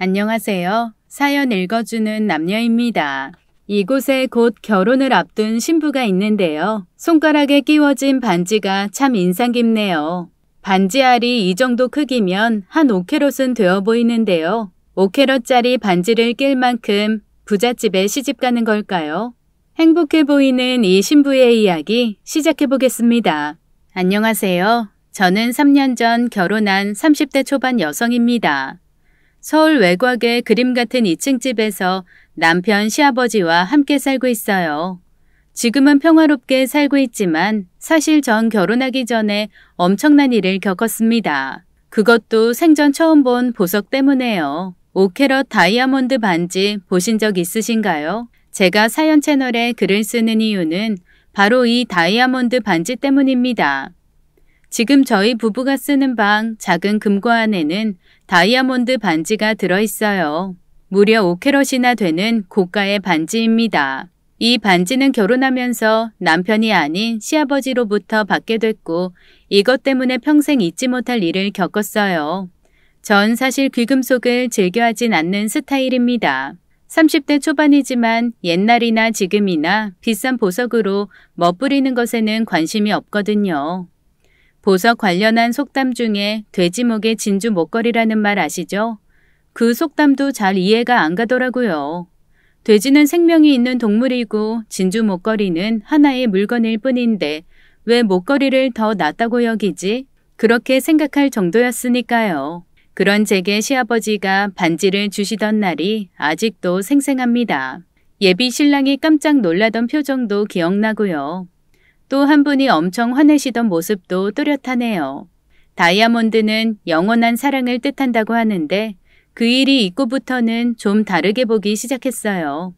안녕하세요. 사연 읽어주는 남녀입니다. 이곳에 곧 결혼을 앞둔 신부가 있는데요. 손가락에 끼워진 반지가 참 인상 깊네요. 반지 알이 이 정도 크기면 한 5캐럿은 되어 보이는데요. 5캐럿짜리 반지를 낄 만큼 부잣집에 시집가는 걸까요? 행복해 보이는 이 신부의 이야기 시작해보겠습니다. 안녕하세요. 저는 3년 전 결혼한 30대 초반 여성입니다. 서울 외곽의 그림 같은 2층 집에서 남편 시아버지와 함께 살고 있어요. 지금은 평화롭게 살고 있지만 사실 전 결혼하기 전에 엄청난 일을 겪었습니다. 그것도 생전 처음 본 보석 때문에요. 5캐럿 다이아몬드 반지 보신 적 있으신가요? 제가 사연 채널에 글을 쓰는 이유는 바로 이 다이아몬드 반지 때문입니다. 지금 저희 부부가 쓰는 방 작은 금고 안에는 다이아몬드 반지가 들어있어요. 무려 5캐럿이나 되는 고가의 반지입니다. 이 반지는 결혼하면서 남편이 아닌 시아버지로부터 받게 됐고 이것 때문에 평생 잊지 못할 일을 겪었어요. 전 사실 귀금속을 즐겨하진 않는 스타일입니다. 30대 초반이지만 옛날이나 지금이나 비싼 보석으로 멋부리는 것에는 관심이 없거든요. 보석 관련한 속담 중에 돼지목의 진주 목걸이라는 말 아시죠? 그 속담도 잘 이해가 안 가더라고요. 돼지는 생명이 있는 동물이고 진주 목걸이는 하나의 물건일 뿐인데 왜 목걸이를 더 낫다고 여기지? 그렇게 생각할 정도였으니까요. 그런 제게 시아버지가 반지를 주시던 날이 아직도 생생합니다. 예비 신랑이 깜짝 놀라던 표정도 기억나고요. 또 한 분이 엄청 화내시던 모습도 또렷하네요. 다이아몬드는 영원한 사랑을 뜻한다고 하는데 그 일이 있고부터는 좀 다르게 보기 시작했어요.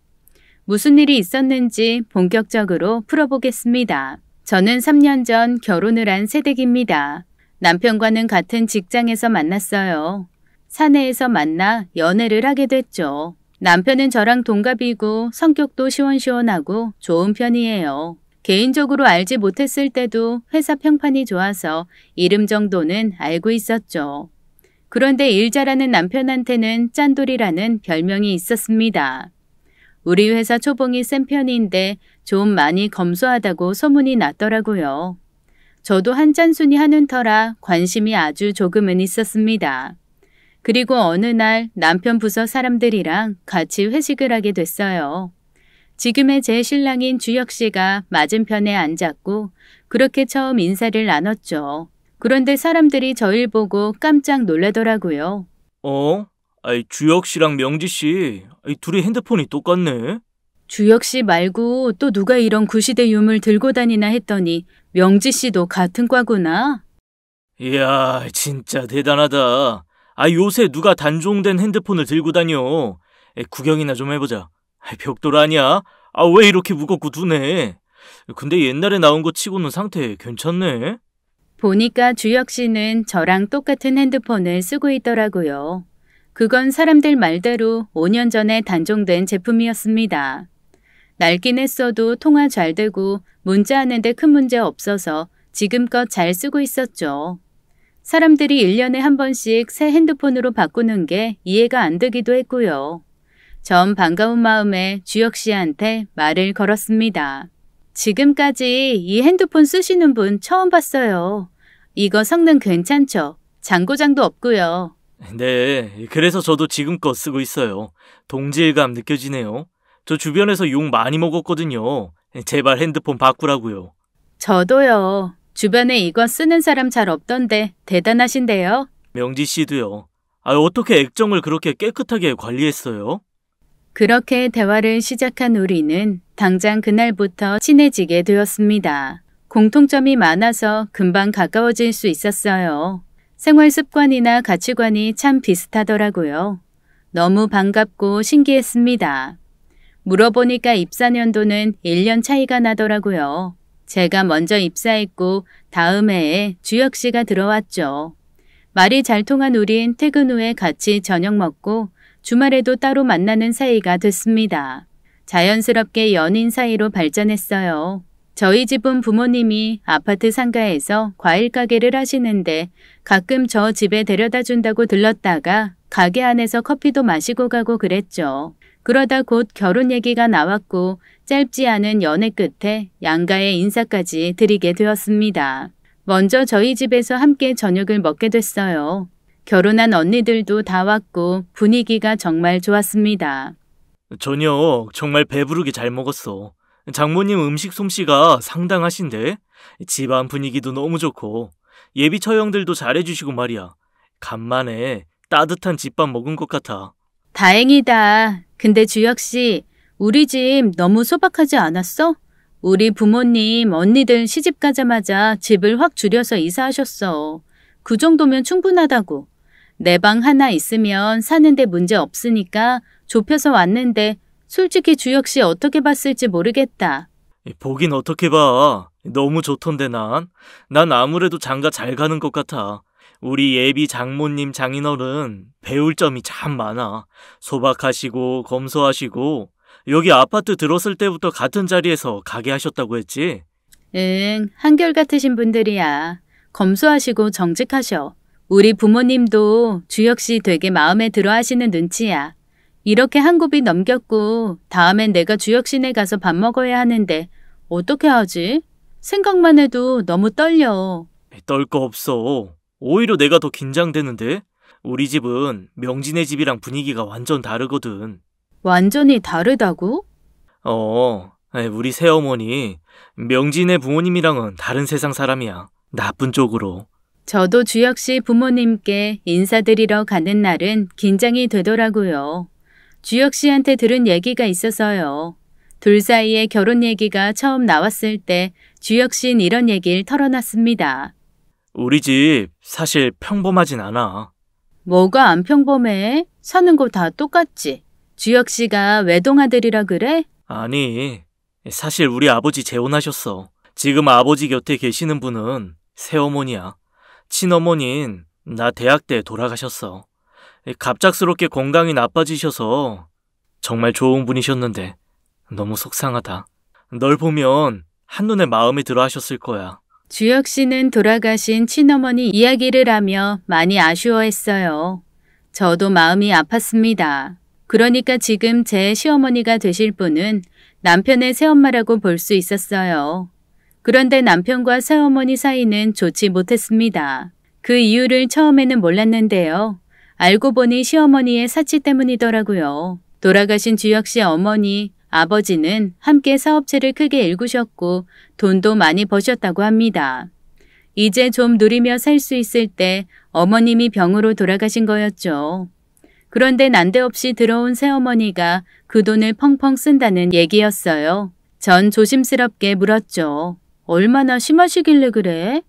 무슨 일이 있었는지 본격적으로 풀어보겠습니다. 저는 3년 전 결혼을 한 새댁입니다. 남편과는 같은 직장에서 만났어요. 사내에서 만나 연애를 하게 됐죠. 남편은 저랑 동갑이고 성격도 시원시원하고 좋은 편이에요. 개인적으로 알지 못했을 때도 회사 평판이 좋아서 이름 정도는 알고 있었죠. 그런데 일 잘하는 남편한테는 짠돌이라는 별명이 있었습니다. 우리 회사 초봉이 센 편인데 좀 많이 검소하다고 소문이 났더라고요. 저도 한 짠순이 하는 터라 관심이 아주 조금은 있었습니다. 그리고 어느 날 남편 부서 사람들이랑 같이 회식을 하게 됐어요. 지금의 제 신랑인 주혁 씨가 맞은편에 앉았고 그렇게 처음 인사를 나눴죠. 그런데 사람들이 저를 보고 깜짝 놀라더라고요. 주혁 씨랑 명지 씨, 둘이 핸드폰이 똑같네. 주혁 씨 말고 또 누가 이런 구시대 유물 들고 다니나 했더니 명지 씨도 같은 과구나. 이야, 진짜 대단하다. 요새 누가 단종된 핸드폰을 들고 다녀. 구경이나 좀 해보자. 벽돌 아니야? 왜 이렇게 무겁고 두네? 근데 옛날에 나온 거 치고는 상태 괜찮네. 보니까 주혁 씨는 저랑 똑같은 핸드폰을 쓰고 있더라고요. 그건 사람들 말대로 5년 전에 단종된 제품이었습니다. 낡긴 했어도 통화 잘 되고 문자하는데 큰 문제 없어서 지금껏 잘 쓰고 있었죠. 사람들이 1년에 한 번씩 새 핸드폰으로 바꾸는 게 이해가 안 되기도 했고요. 전 반가운 마음에 주혁 씨한테 말을 걸었습니다. 지금까지 이 핸드폰 쓰시는 분 처음 봤어요. 이거 성능 괜찮죠? 잔고장도 없고요. 네, 그래서 저도 지금껏 쓰고 있어요. 동질감 느껴지네요. 저 주변에서 욕 많이 먹었거든요. 제발 핸드폰 바꾸라고요. 저도요. 주변에 이거 쓰는 사람 잘 없던데 대단하신데요. 명지 씨도요. 어떻게 액정을 그렇게 깨끗하게 관리했어요? 그렇게 대화를 시작한 우리는 당장 그날부터 친해지게 되었습니다. 공통점이 많아서 금방 가까워질 수 있었어요. 생활 습관이나 가치관이 참 비슷하더라고요. 너무 반갑고 신기했습니다. 물어보니까 입사 연도는 1년 차이가 나더라고요. 제가 먼저 입사했고 다음 해에 주혁 씨가 들어왔죠. 말이 잘 통한 우린 퇴근 후에 같이 저녁 먹고 주말에도 따로 만나는 사이가 됐습니다. 자연스럽게 연인 사이로 발전했어요. 저희 집은 부모님이 아파트 상가에서 과일 가게를 하시는데 가끔 저 집에 데려다 준다고 들렀다가 가게 안에서 커피도 마시고 가고 그랬죠. 그러다 곧 결혼 얘기가 나왔고 짧지 않은 연애 끝에 양가의 인사까지 드리게 되었습니다. 먼저 저희 집에서 함께 저녁을 먹게 됐어요. 결혼한 언니들도 다 왔고 분위기가 정말 좋았습니다. 저녁 정말 배부르게 잘 먹었어. 장모님 음식 솜씨가 상당하신데 집안 분위기도 너무 좋고 예비 처형들도 잘해주시고 말이야. 간만에 따뜻한 집밥 먹은 것 같아. 다행이다. 근데 주혁 씨, 우리 집 너무 소박하지 않았어? 우리 부모님, 언니들 시집 가자마자 집을 확 줄여서 이사하셨어. 그 정도면 충분하다고. 내 방 하나 있으면 사는데 문제 없으니까 좁혀서 왔는데 솔직히 주혁 씨 어떻게 봤을지 모르겠다. 보긴 어떻게 봐. 너무 좋던데 난 아무래도 장가 잘 가는 것 같아. 우리 예비 장모님 장인어른 배울 점이 참 많아. 소박하시고 검소하시고 여기 아파트 들었을 때부터 같은 자리에서 가게 하셨다고 했지? 응, 한결같으신 분들이야. 검소하시고 정직하셔. 우리 부모님도 주혁 씨 되게 마음에 들어 하시는 눈치야. 이렇게 한 곱이 넘겼고 다음엔 내가 주혁 씨네 가서 밥 먹어야 하는데 어떻게 하지? 생각만 해도 너무 떨려. 떨 거 없어. 오히려 내가 더 긴장되는데? 우리 집은 명진의 집이랑 분위기가 완전 다르거든. 완전히 다르다고? 우리 새어머니 명진의 부모님이랑은 다른 세상 사람이야. 나쁜 쪽으로. 저도 주혁 씨 부모님께 인사드리러 가는 날은 긴장이 되더라고요. 주혁 씨한테 들은 얘기가 있어서요. 둘 사이에 결혼 얘기가 처음 나왔을 때 주혁 씨는 이런 얘기를 털어놨습니다. 우리 집 사실 평범하진 않아. 뭐가 안 평범해? 사는 거 다 똑같지. 주혁 씨가 외동아들이라 그래? 아니, 사실 우리 아버지 재혼하셨어. 지금 아버지 곁에 계시는 분은 새어머니야. 친어머니는 나 대학 때 돌아가셨어. 갑작스럽게 건강이 나빠지셔서 정말 좋은 분이셨는데 너무 속상하다. 널 보면 한눈에 마음에 들어 하셨을 거야. 주혁 씨는 돌아가신 친어머니 이야기를 하며 많이 아쉬워했어요. 저도 마음이 아팠습니다. 그러니까 지금 제 시어머니가 되실 분은 남편의 새엄마라고 볼 수 있었어요. 그런데 남편과 새어머니 사이는 좋지 못했습니다. 그 이유를 처음에는 몰랐는데요. 알고 보니 시어머니의 사치 때문이더라고요. 돌아가신 주혁 씨 어머니, 아버지는 함께 사업체를 크게 일구셨고 돈도 많이 버셨다고 합니다. 이제 좀 누리며 살 수 있을 때 어머님이 병으로 돌아가신 거였죠. 그런데 난데없이 들어온 새어머니가 그 돈을 펑펑 쓴다는 얘기였어요. 전 조심스럽게 물었죠. 얼마나 심하시길래 그래?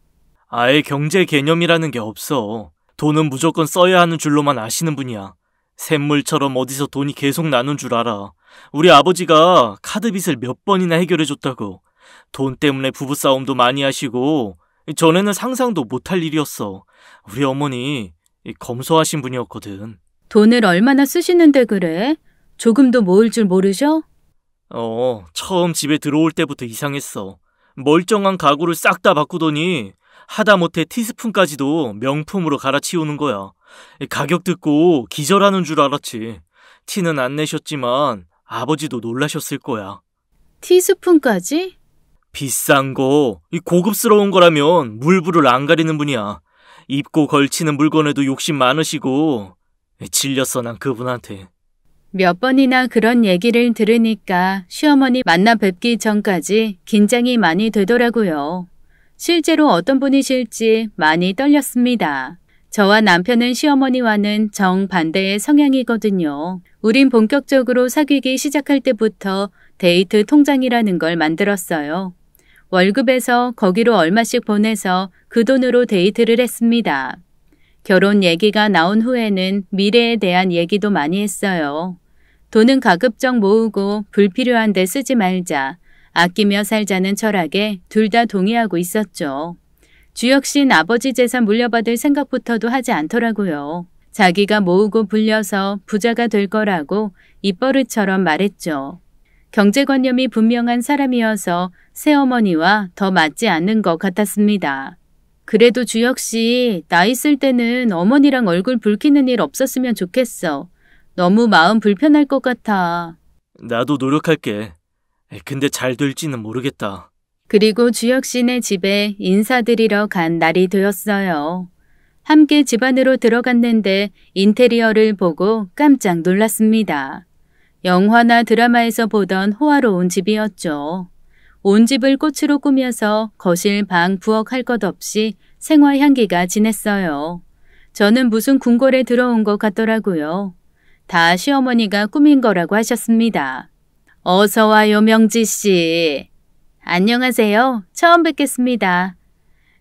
아예 경제 개념이라는 게 없어. 돈은 무조건 써야 하는 줄로만 아시는 분이야. 샘물처럼 어디서 돈이 계속 나는 줄 알아. 우리 아버지가 카드 빚을 몇 번이나 해결해줬다고. 돈 때문에 부부싸움도 많이 하시고 전에는 상상도 못할 일이었어. 우리 어머니 검소하신 분이었거든. 돈을 얼마나 쓰시는데 그래? 조금도 모을 줄 모르셔? 처음 집에 들어올 때부터 이상했어. 멀쩡한 가구를 싹 다 바꾸더니 하다못해 티스푼까지도 명품으로 갈아치우는 거야. 가격 듣고 기절하는 줄 알았지. 티는 안 내셨지만 아버지도 놀라셨을 거야. 티스푼까지? 비싼 거, 고급스러운 거라면 물불을 안 가리는 분이야. 입고 걸치는 물건에도 욕심 많으시고 질렸어 난 그분한테. 몇 번이나 그런 얘기를 들으니까 시어머니 만나 뵙기 전까지 긴장이 많이 되더라고요. 실제로 어떤 분이실지 많이 떨렸습니다. 저와 남편은 시어머니와는 정반대의 성향이거든요. 우린 본격적으로 사귀기 시작할 때부터 데이트 통장이라는 걸 만들었어요. 월급에서 거기로 얼마씩 보내서 그 돈으로 데이트를 했습니다. 결혼 얘기가 나온 후에는 미래에 대한 얘기도 많이 했어요. 돈은 가급적 모으고 불필요한 데 쓰지 말자, 아끼며 살자는 철학에 둘 다 동의하고 있었죠. 주혁 씨는 아버지 재산 물려받을 생각부터도 하지 않더라고요. 자기가 모으고 불려서 부자가 될 거라고 입버릇처럼 말했죠. 경제관념이 분명한 사람이어서 새어머니와 더 맞지 않는 것 같았습니다. 그래도 주혁 씨, 나 있을 때는 어머니랑 얼굴 붉히는 일 없었으면 좋겠어. 너무 마음 불편할 것 같아. 나도 노력할게. 근데 잘 될지는 모르겠다. 그리고 주혁 씨네 집에 인사드리러 간 날이 되었어요. 함께 집 안으로 들어갔는데 인테리어를 보고 깜짝 놀랐습니다. 영화나 드라마에서 보던 호화로운 집이었죠. 온 집을 꽃으로 꾸며서 거실, 방, 부엌 할 것 없이 생화 향기가 진했어요. 저는 무슨 궁궐에 들어온 것 같더라고요. 다 시어머니가 꾸민 거라고 하셨습니다. 어서 와요, 명지 씨. 안녕하세요. 처음 뵙겠습니다.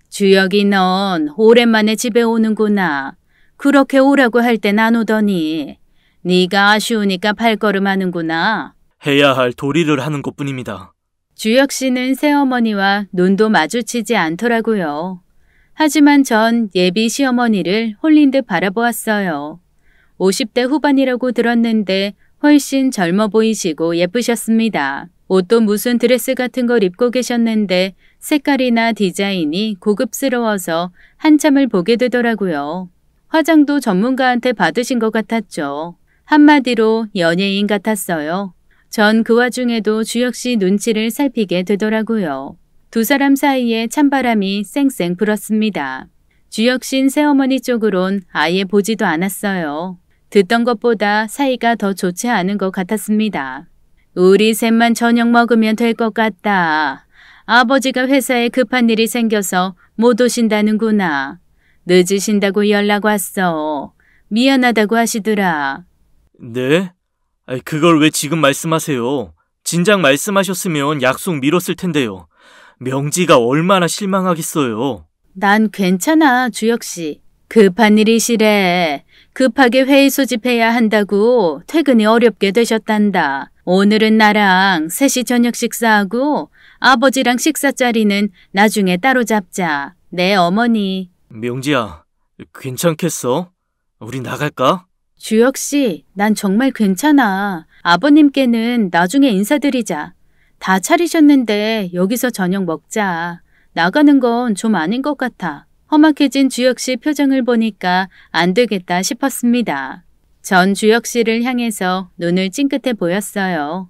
주혁이 넌 오랜만에 집에 오는구나. 그렇게 오라고 할 땐 안 오더니. 네가 아쉬우니까 발걸음하는구나. 해야 할 도리를 하는 것뿐입니다. 주혁 씨는 새어머니와 눈도 마주치지 않더라고요. 하지만 전 예비 시어머니를 홀린 듯 바라보았어요. 50대 후반이라고 들었는데 훨씬 젊어 보이시고 예쁘셨습니다. 옷도 무슨 드레스 같은 걸 입고 계셨는데 색깔이나 디자인이 고급스러워서 한참을 보게 되더라고요. 화장도 전문가한테 받으신 것 같았죠. 한마디로 연예인 같았어요. 전 그 와중에도 주혁 씨 눈치를 살피게 되더라고요. 두 사람 사이에 찬바람이 쌩쌩 불었습니다. 주혁 씨는 새어머니 쪽으론 아예 보지도 않았어요. 듣던 것보다 사이가 더 좋지 않은 것 같았습니다. 우리 셋만 저녁 먹으면 될 것 같다. 아버지가 회사에 급한 일이 생겨서 못 오신다는구나. 늦으신다고 연락 왔어. 미안하다고 하시더라. 네? 그걸 왜 지금 말씀하세요? 진작 말씀하셨으면 약속 미뤘을 텐데요. 명지가 얼마나 실망하겠어요. 난 괜찮아, 주혁 씨. 급한 일이시래. 급하게 회의 소집해야 한다고 퇴근이 어렵게 되셨단다. 오늘은 나랑 셋이 저녁 식사하고 아버지랑 식사 자리는 나중에 따로 잡자. 네, 어머니. 명지야, 괜찮겠어? 우리 나갈까? 주혁 씨, 난 정말 괜찮아. 아버님께는 나중에 인사드리자. 다 차리셨는데 여기서 저녁 먹자. 나가는 건 좀 아닌 것 같아. 험악해진 주혁 씨 표정을 보니까 안 되겠다 싶었습니다. 전 주혁 씨를 향해서 눈을 찡긋해 보였어요.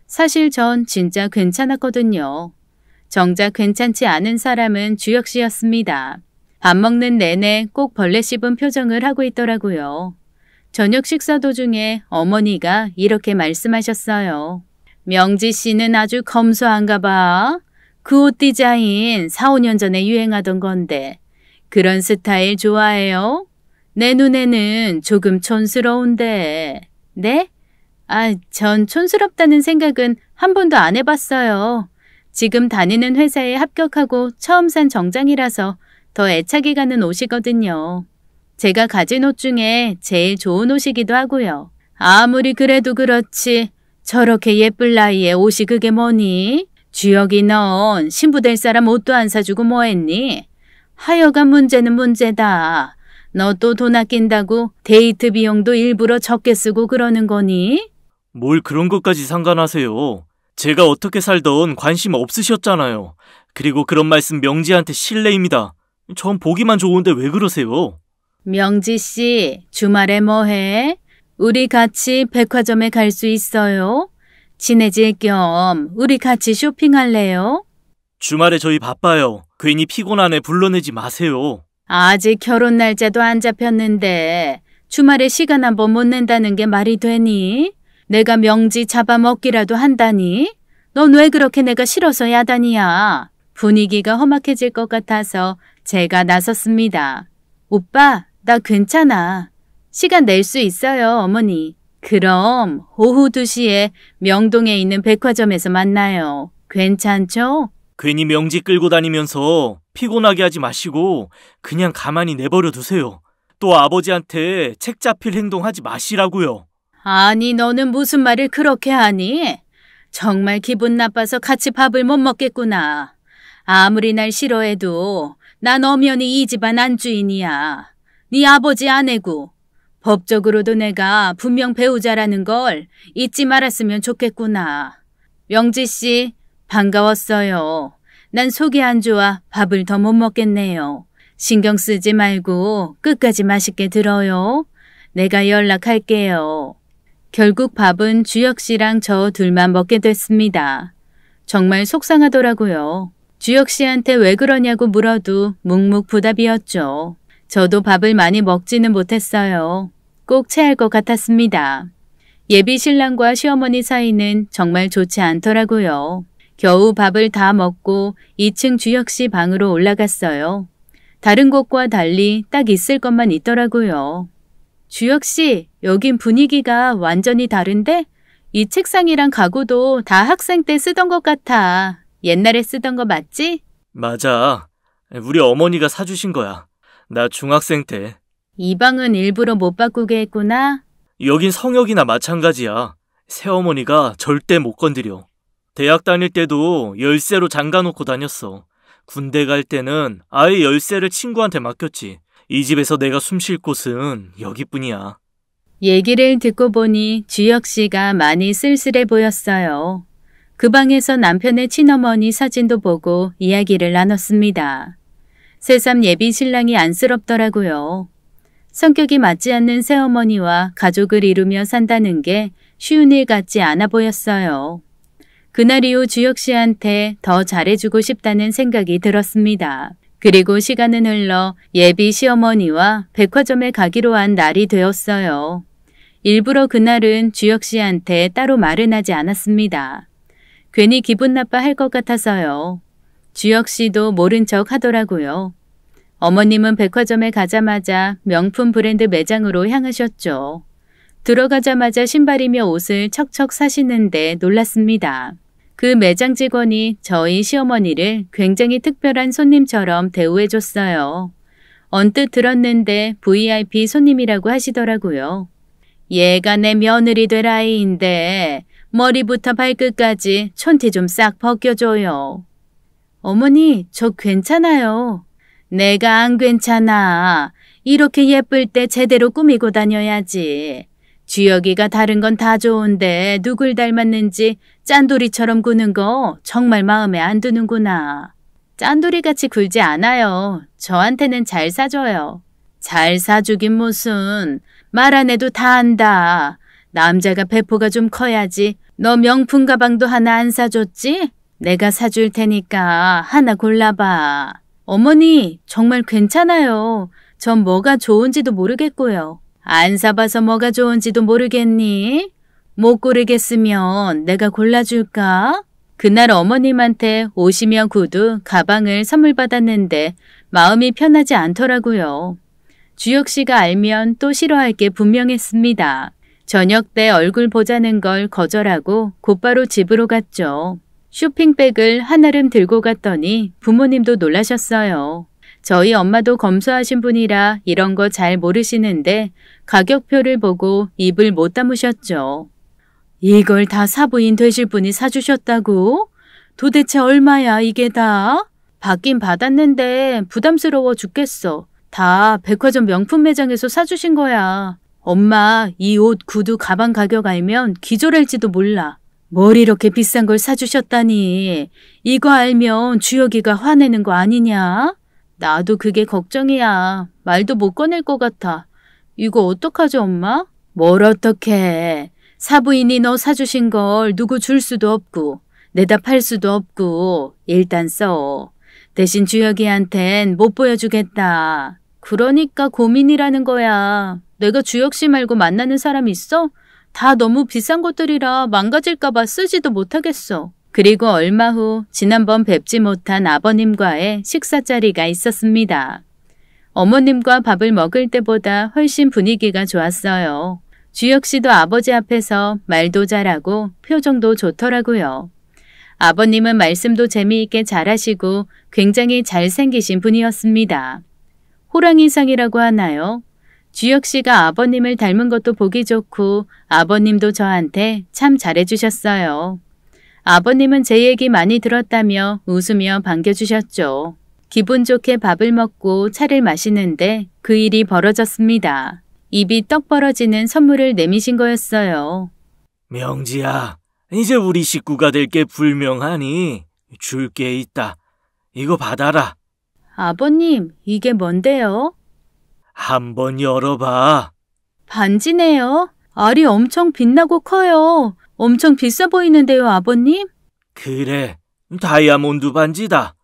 사실 전 진짜 괜찮았거든요. 정작 괜찮지 않은 사람은 주혁 씨였습니다. 밥 먹는 내내 꼭 벌레 씹은 표정을 하고 있더라고요. 저녁 식사 도중에 어머니가 이렇게 말씀하셨어요. 명지 씨는 아주 검소한가 봐. 그 옷 디자인 4, 5년 전에 유행하던 건데 그런 스타일 좋아해요? 내 눈에는 조금 촌스러운데. 네? 전 촌스럽다는 생각은 한 번도 안 해봤어요. 지금 다니는 회사에 합격하고 처음 산 정장이라서 더 애착이 가는 옷이거든요. 제가 가진 옷 중에 제일 좋은 옷이기도 하고요. 아무리 그래도 그렇지 저렇게 예쁠 나이에 옷이 그게 뭐니? 주혁이 넌 신부 될 사람 옷도 안 사주고 뭐했니? 하여간 문제는 문제다. 너 또 돈 아낀다고 데이트 비용도 일부러 적게 쓰고 그러는 거니? 뭘 그런 것까지 상관하세요. 제가 어떻게 살던 관심 없으셨잖아요. 그리고 그런 말씀 명지한테 실례입니다. 전 보기만 좋은데 왜 그러세요? 명지 씨, 주말에 뭐 해? 우리 같이 백화점에 갈 수 있어요? 친해질 겸 우리 같이 쇼핑할래요? 주말에 저희 바빠요. 괜히 피곤한 애 불러내지 마세요. 아직 결혼 날짜도 안 잡혔는데 주말에 시간 한 번 못 낸다는 게 말이 되니? 내가 명지 잡아먹기라도 한다니? 넌 왜 그렇게 내가 싫어서 야단이야? 분위기가 험악해질 것 같아서 제가 나섰습니다. 오빠, 나 괜찮아. 시간 낼 수 있어요, 어머니. 그럼 오후 2시에 명동에 있는 백화점에서 만나요. 괜찮죠? 괜히 명지 끌고 다니면서 피곤하게 하지 마시고 그냥 가만히 내버려 두세요. 또 아버지한테 책 잡힐 행동하지 마시라고요. 아니, 너는 무슨 말을 그렇게 하니? 정말 기분 나빠서 같이 밥을 못 먹겠구나. 아무리 날 싫어해도 난 엄연히 이 집안 안주인이야. 네 아버지 아내고. 법적으로도 내가 분명 배우자라는 걸 잊지 말았으면 좋겠구나. 명지 씨, 반가웠어요. 난 속이 안 좋아 밥을 더 못 먹겠네요. 신경 쓰지 말고 끝까지 맛있게 들어요. 내가 연락할게요. 결국 밥은 주혁 씨랑 저 둘만 먹게 됐습니다. 정말 속상하더라고요. 주혁 씨한테 왜 그러냐고 물어도 묵묵부답이었죠. 저도 밥을 많이 먹지는 못했어요. 꼭 체할 것 같았습니다. 예비 신랑과 시어머니 사이는 정말 좋지 않더라고요. 겨우 밥을 다 먹고 2층 주혁 씨 방으로 올라갔어요. 다른 곳과 달리 딱 있을 것만 있더라고요. 주혁 씨, 여긴 분위기가 완전히 다른데? 이 책상이랑 가구도 다 학생 때 쓰던 것 같아. 옛날에 쓰던 거 맞지? 맞아. 우리 어머니가 사주신 거야. 나 중학생 때. 이 방은 일부러 못 바꾸게 했구나. 여긴 성혁이나 마찬가지야. 새어머니가 절대 못 건드려. 대학 다닐 때도 열쇠로 잠가놓고 다녔어. 군대 갈 때는 아예 열쇠를 친구한테 맡겼지. 이 집에서 내가 숨 쉴 곳은 여기뿐이야. 얘기를 듣고 보니 주혁 씨가 많이 쓸쓸해 보였어요. 그 방에서 남편의 친어머니 사진도 보고 이야기를 나눴습니다. 새삼 예비 신랑이 안쓰럽더라고요. 성격이 맞지 않는 새어머니와 가족을 이루며 산다는 게 쉬운 일 같지 않아 보였어요. 그날 이후 주혁 씨한테 더 잘해주고 싶다는 생각이 들었습니다. 그리고 시간은 흘러 예비 시어머니와 백화점에 가기로 한 날이 되었어요. 일부러 그날은 주혁 씨한테 따로 말은 하지 않았습니다. 괜히 기분 나빠할 것 같아서요. 주혁 씨도 모른 척 하더라고요. 어머님은 백화점에 가자마자 명품 브랜드 매장으로 향하셨죠. 들어가자마자 신발이며 옷을 척척 사시는데 놀랐습니다. 그 매장 직원이 저희 시어머니를 굉장히 특별한 손님처럼 대우해줬어요. 언뜻 들었는데 VIP 손님이라고 하시더라고요. 얘가 내 며느리 될 아이인데 머리부터 발끝까지 촌티 좀 싹 벗겨줘요. 어머니, 저 괜찮아요. 내가 안 괜찮아. 이렇게 예쁠 때 제대로 꾸미고 다녀야지. 주혁이가 다른 건 다 좋은데 누굴 닮았는지 짠돌이처럼 구는 거 정말 마음에 안 드는구나. 짠돌이같이 굴지 않아요. 저한테는 잘 사줘요. 잘 사주긴 무슨. 말 안 해도 다 안다. 남자가 배포가 좀 커야지. 너 명품 가방도 하나 안 사줬지? 내가 사줄 테니까 하나 골라봐. 어머니, 정말 괜찮아요. 전 뭐가 좋은지도 모르겠고요. 안 사봐서 뭐가 좋은지도 모르겠니? 못 고르겠으면 내가 골라줄까? 그날 어머님한테 옷이며 구두, 가방을 선물 받았는데 마음이 편하지 않더라고요. 주혁 씨가 알면 또 싫어할 게 분명했습니다. 저녁 때 얼굴 보자는 걸 거절하고 곧바로 집으로 갔죠. 쇼핑백을 한아름 들고 갔더니 부모님도 놀라셨어요. 저희 엄마도 검소하신 분이라 이런 거 잘 모르시는데 가격표를 보고 입을 못 다무셨죠. 이걸 다 사부인 되실 분이 사주셨다고? 도대체 얼마야 이게 다? 받긴 받았는데 부담스러워 죽겠어. 다 백화점 명품 매장에서 사주신 거야. 엄마 이 옷, 구두, 가방 가격 알면 기절할지도 몰라. 뭘 이렇게 비싼 걸 사주셨다니. 이거 알면 주혁이가 화내는 거 아니냐? 나도 그게 걱정이야. 말도 못 꺼낼 것 같아. 이거 어떡하지 엄마? 뭘 어떡해. 사부인이 너 사주신 걸 누구 줄 수도 없고 내다 팔 수도 없고 일단 써. 대신 주혁이한텐 못 보여주겠다. 그러니까 고민이라는 거야. 내가 주혁 씨 말고 만나는 사람 있어? 다 너무 비싼 것들이라 망가질까 봐 쓰지도 못하겠어. 그리고 얼마 후 지난번 뵙지 못한 아버님과의 식사 자리가 있었습니다. 어머님과 밥을 먹을 때보다 훨씬 분위기가 좋았어요. 주혁 씨도 아버지 앞에서 말도 잘하고 표정도 좋더라고요. 아버님은 말씀도 재미있게 잘하시고 굉장히 잘생기신 분이었습니다. 호랑이상이라고 하나요? 주혁 씨가 아버님을 닮은 것도 보기 좋고 아버님도 저한테 참 잘해주셨어요. 아버님은 제 얘기 많이 들었다며 웃으며 반겨주셨죠. 기분 좋게 밥을 먹고 차를 마시는데 그 일이 벌어졌습니다. 입이 떡 벌어지는 선물을 내미신 거였어요. 명지야, 이제 우리 식구가 될 게 불명하니 줄 게 있다. 이거 받아라. 아버님, 이게 뭔데요? 한번 열어봐. 반지네요. 알이 엄청 빛나고 커요. 엄청 비싸 보이는데요, 아버님? 그래, 다이아몬드 반지다.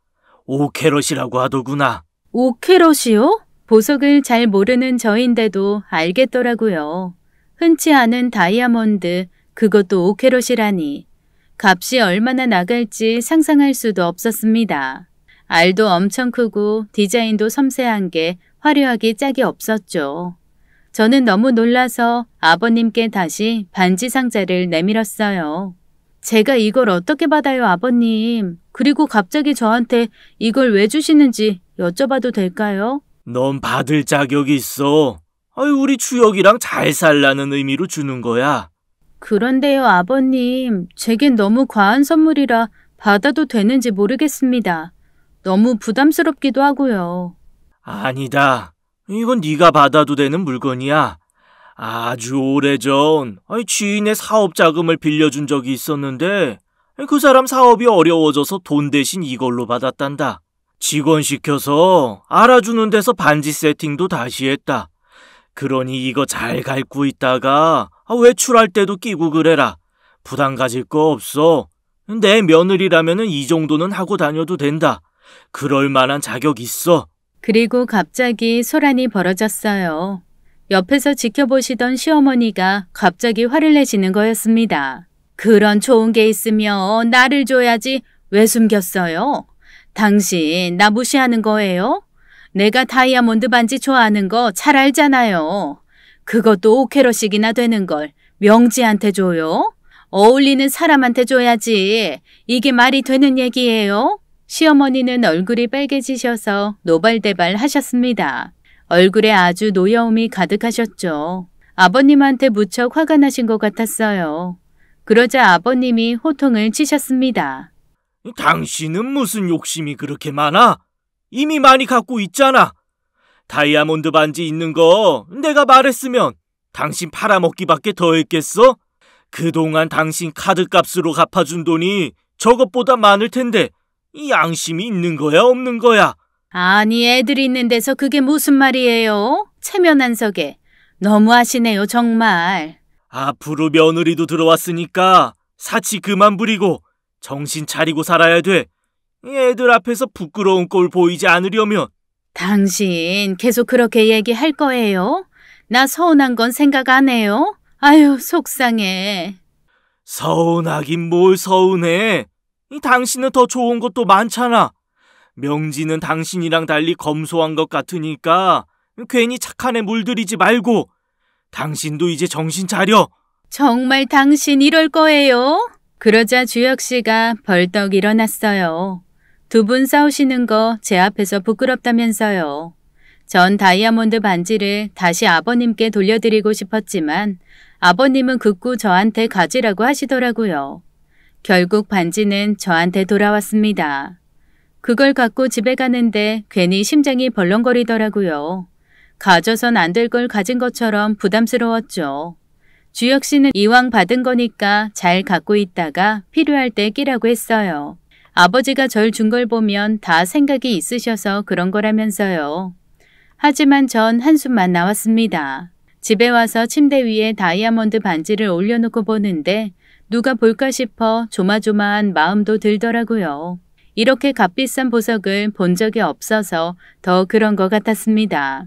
5캐럿이라고 하더구나. 5캐럿이요? 보석을 잘 모르는 저인데도 알겠더라고요. 흔치 않은 다이아몬드, 그것도 5캐럿이라니. 값이 얼마나 나갈지 상상할 수도 없었습니다. 알도 엄청 크고 디자인도 섬세한 게 화려하기 짝이 없었죠. 저는 너무 놀라서 아버님께 다시 반지 상자를 내밀었어요. 제가 이걸 어떻게 받아요, 아버님? 그리고 갑자기 저한테 이걸 왜 주시는지 여쭤봐도 될까요? 넌 받을 자격이 있어. 우리 주혁이랑 잘 살라는 의미로 주는 거야. 그런데요, 아버님. 제겐 너무 과한 선물이라 받아도 되는지 모르겠습니다. 너무 부담스럽기도 하고요. 아니다. 이건 네가 받아도 되는 물건이야. 아주 오래전 지인의 사업 자금을 빌려준 적이 있었는데 그 사람 사업이 어려워져서 돈 대신 이걸로 받았단다. 직원 시켜서 알아주는 데서 반지 세팅도 다시 했다. 그러니 이거 잘 갈고 있다가 외출할 때도 끼고 그래라. 부담 가질 거 없어. 내 며느리라면은 이 정도는 하고 다녀도 된다. 그럴 만한 자격 있어. 그리고 갑자기 소란이 벌어졌어요. 옆에서 지켜보시던 시어머니가 갑자기 화를 내시는 거였습니다. 그런 좋은 게 있으면 나를 줘야지 왜 숨겼어요? 당신 나 무시하는 거예요? 내가 다이아몬드 반지 좋아하는 거 잘 알잖아요. 그것도 5캐럿씩이나 되는 걸 명지한테 줘요? 어울리는 사람한테 줘야지. 이게 말이 되는 얘기예요? 시어머니는 얼굴이 빨개지셔서 노발대발 하셨습니다. 얼굴에 아주 노여움이 가득하셨죠. 아버님한테 무척 화가 나신 것 같았어요. 그러자 아버님이 호통을 치셨습니다. 당신은 무슨 욕심이 그렇게 많아? 이미 많이 갖고 있잖아. 다이아몬드 반지 있는 거 내가 말했으면 당신 팔아먹기밖에 더 했겠어? 그동안 당신 카드값으로 갚아준 돈이 저것보다 많을 텐데 이 양심이 있는 거야 없는 거야? 아니 애들이 있는 데서 그게 무슨 말이에요? 체면한 석에. 너무하시네요 정말. 앞으로 며느리도 들어왔으니까 사치 그만 부리고 정신 차리고 살아야 돼. 애들 앞에서 부끄러운 꼴 보이지 않으려면. 당신 계속 그렇게 얘기할 거예요? 나 서운한 건 생각 안 해요? 아유 속상해. 서운하긴 뭘 서운해. 당신은 더 좋은 것도 많잖아. 명지는 당신이랑 달리 검소한 것 같으니까 괜히 착한 애 물들이지 말고 당신도 이제 정신 차려. 정말 당신 이럴 거예요? 그러자 주혁 씨가 벌떡 일어났어요. 두 분 싸우시는 거 제 앞에서 부끄럽다면서요. 전 다이아몬드 반지를 다시 아버님께 돌려드리고 싶었지만 아버님은 극구 저한테 가지라고 하시더라고요. 결국 반지는 저한테 돌아왔습니다. 그걸 갖고 집에 가는데 괜히 심장이 벌렁거리더라고요. 가져선 안 될 걸 가진 것처럼 부담스러웠죠. 주혁 씨는 이왕 받은 거니까 잘 갖고 있다가 필요할 때 끼라고 했어요. 아버지가 절 준 걸 보면 다 생각이 있으셔서 그런 거라면서요. 하지만 전 한숨만 나왔습니다. 집에 와서 침대 위에 다이아몬드 반지를 올려놓고 보는데 누가 볼까 싶어 조마조마한 마음도 들더라고요. 이렇게 값비싼 보석을 본 적이 없어서 더 그런 것 같았습니다.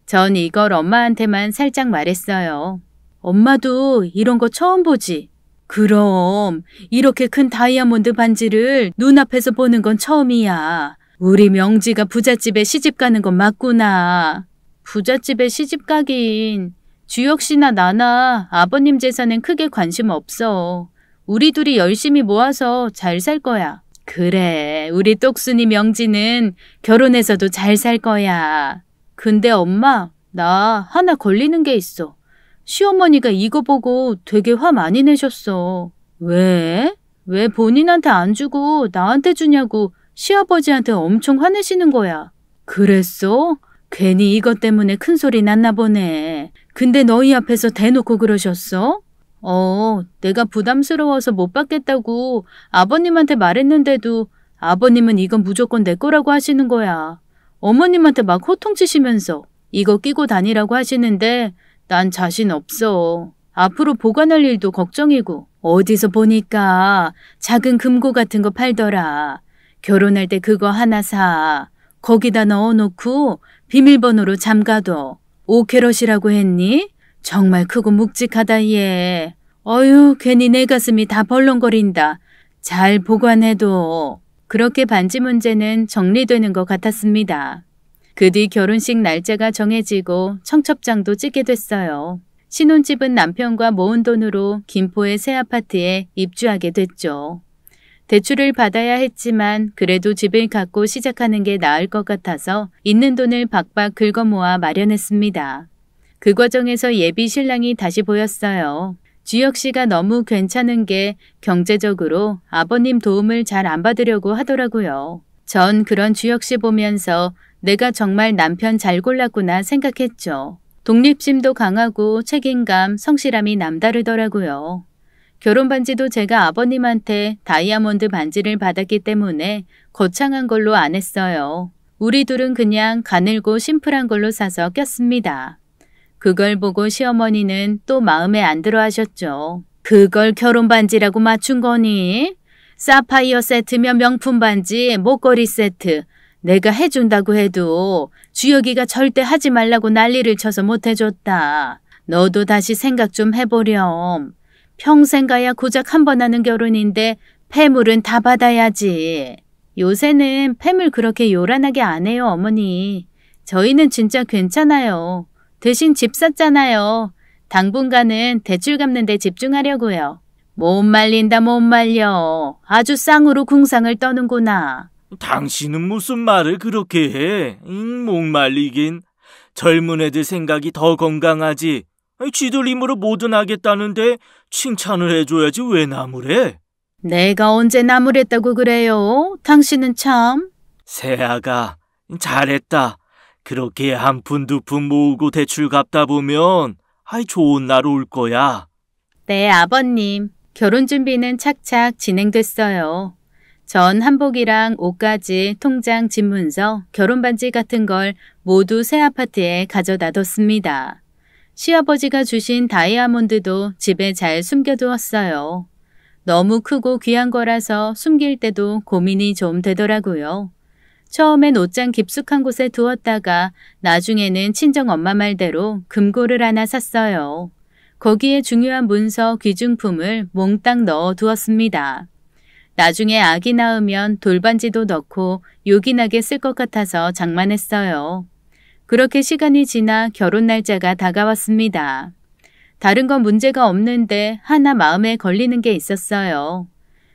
전 이걸 엄마한테만 살짝 말했어요. 엄마도 이런 거 처음 보지? 그럼 이렇게 큰 다이아몬드 반지를 눈앞에서 보는 건 처음이야. 우리 명지가 부잣집에 시집 가는 건 맞구나. 부잣집에 시집 가긴. 주혁 씨나 나나 아버님 재산엔 크게 관심 없어. 우리 둘이 열심히 모아서 잘 살 거야. 그래, 우리 똑순이 명지는 결혼해서도 잘 살 거야. 근데 엄마, 나 하나 걸리는 게 있어. 시어머니가 이거 보고 되게 화 많이 내셨어. 왜? 왜 본인한테 안 주고 나한테 주냐고 시아버지한테 엄청 화내시는 거야. 그랬어? 괜히 이것 때문에 큰 소리 났나 보네. 근데 너희 앞에서 대놓고 그러셨어? 내가 부담스러워서 못 받겠다고 아버님한테 말했는데도 아버님은 이건 무조건 내 거라고 하시는 거야. 어머님한테 막 호통치시면서 이거 끼고 다니라고 하시는데 난 자신 없어. 앞으로 보관할 일도 걱정이고 어디서 보니까 작은 금고 같은 거 팔더라. 결혼할 때 그거 하나 사. 거기다 넣어놓고 비밀번호로 잠가둬. 5캐럿이라고 했니? 정말 크고 묵직하다 얘. 어휴 괜히 내 가슴이 다 벌렁거린다. 잘 보관해둬. 그렇게 반지 문제는 정리되는 것 같았습니다. 그 뒤 결혼식 날짜가 정해지고 청첩장도 찍게 됐어요. 신혼집은 남편과 모은 돈으로 김포의 새 아파트에 입주하게 됐죠. 대출을 받아야 했지만 그래도 집을 갖고 시작하는 게 나을 것 같아서 있는 돈을 박박 긁어모아 마련했습니다. 그 과정에서 예비 신랑이 다시 보였어요. 주혁 씨가 너무 괜찮은 게 경제적으로 아버님 도움을 잘 안 받으려고 하더라고요. 전 그런 주혁 씨 보면서 내가 정말 남편 잘 골랐구나 생각했죠. 독립심도 강하고 책임감, 성실함이 남다르더라고요. 결혼 반지도 제가 아버님한테 다이아몬드 반지를 받았기 때문에 거창한 걸로 안 했어요. 우리 둘은 그냥 가늘고 심플한 걸로 사서 꼈습니다. 그걸 보고 시어머니는 또 마음에 안 들어 하셨죠. 그걸 결혼 반지라고 맞춘 거니? 사파이어 세트면 명품 반지, 목걸이 세트. 내가 해준다고 해도 주혁이가 절대 하지 말라고 난리를 쳐서 못 해줬다. 너도 다시 생각 좀 해보렴. 평생 가야 고작 한 번 하는 결혼인데 폐물은 다 받아야지. 요새는 폐물 그렇게 요란하게 안 해요, 어머니. 저희는 진짜 괜찮아요. 대신 집 샀잖아요. 당분간은 대출 갚는 데 집중하려고요. 못 말린다 못 말려. 아주 쌍으로 궁상을 떠는구나. 당신은 무슨 말을 그렇게 해? 목 말리긴. 젊은 애들 생각이 더 건강하지. 쥐들 힘으로 뭐든 하겠다는데 칭찬을 해줘야지 왜 나무래? 내가 언제 나무랬다고 그래요? 당신은 참. 새아가 잘했다. 그렇게 한 푼 두 푼 모으고 대출 갚다 보면 좋은 날 올 거야. 네, 아버님. 결혼 준비는 착착 진행됐어요. 전 한복이랑 옷가지, 통장, 집문서, 결혼 반지 같은 걸 모두 새 아파트에 가져다 뒀습니다. 시아버지가 주신 다이아몬드도 집에 잘 숨겨두었어요. 너무 크고 귀한 거라서 숨길 때도 고민이 좀 되더라고요. 처음엔 옷장 깊숙한 곳에 두었다가 나중에는 친정엄마 말대로 금고를 하나 샀어요. 거기에 중요한 문서, 귀중품을 몽땅 넣어 두었습니다. 나중에 아기 낳으면 돌반지도 넣고 요긴하게 쓸 것 같아서 장만했어요. 그렇게 시간이 지나 결혼 날짜가 다가왔습니다. 다른 건 문제가 없는데 하나 마음에 걸리는 게 있었어요.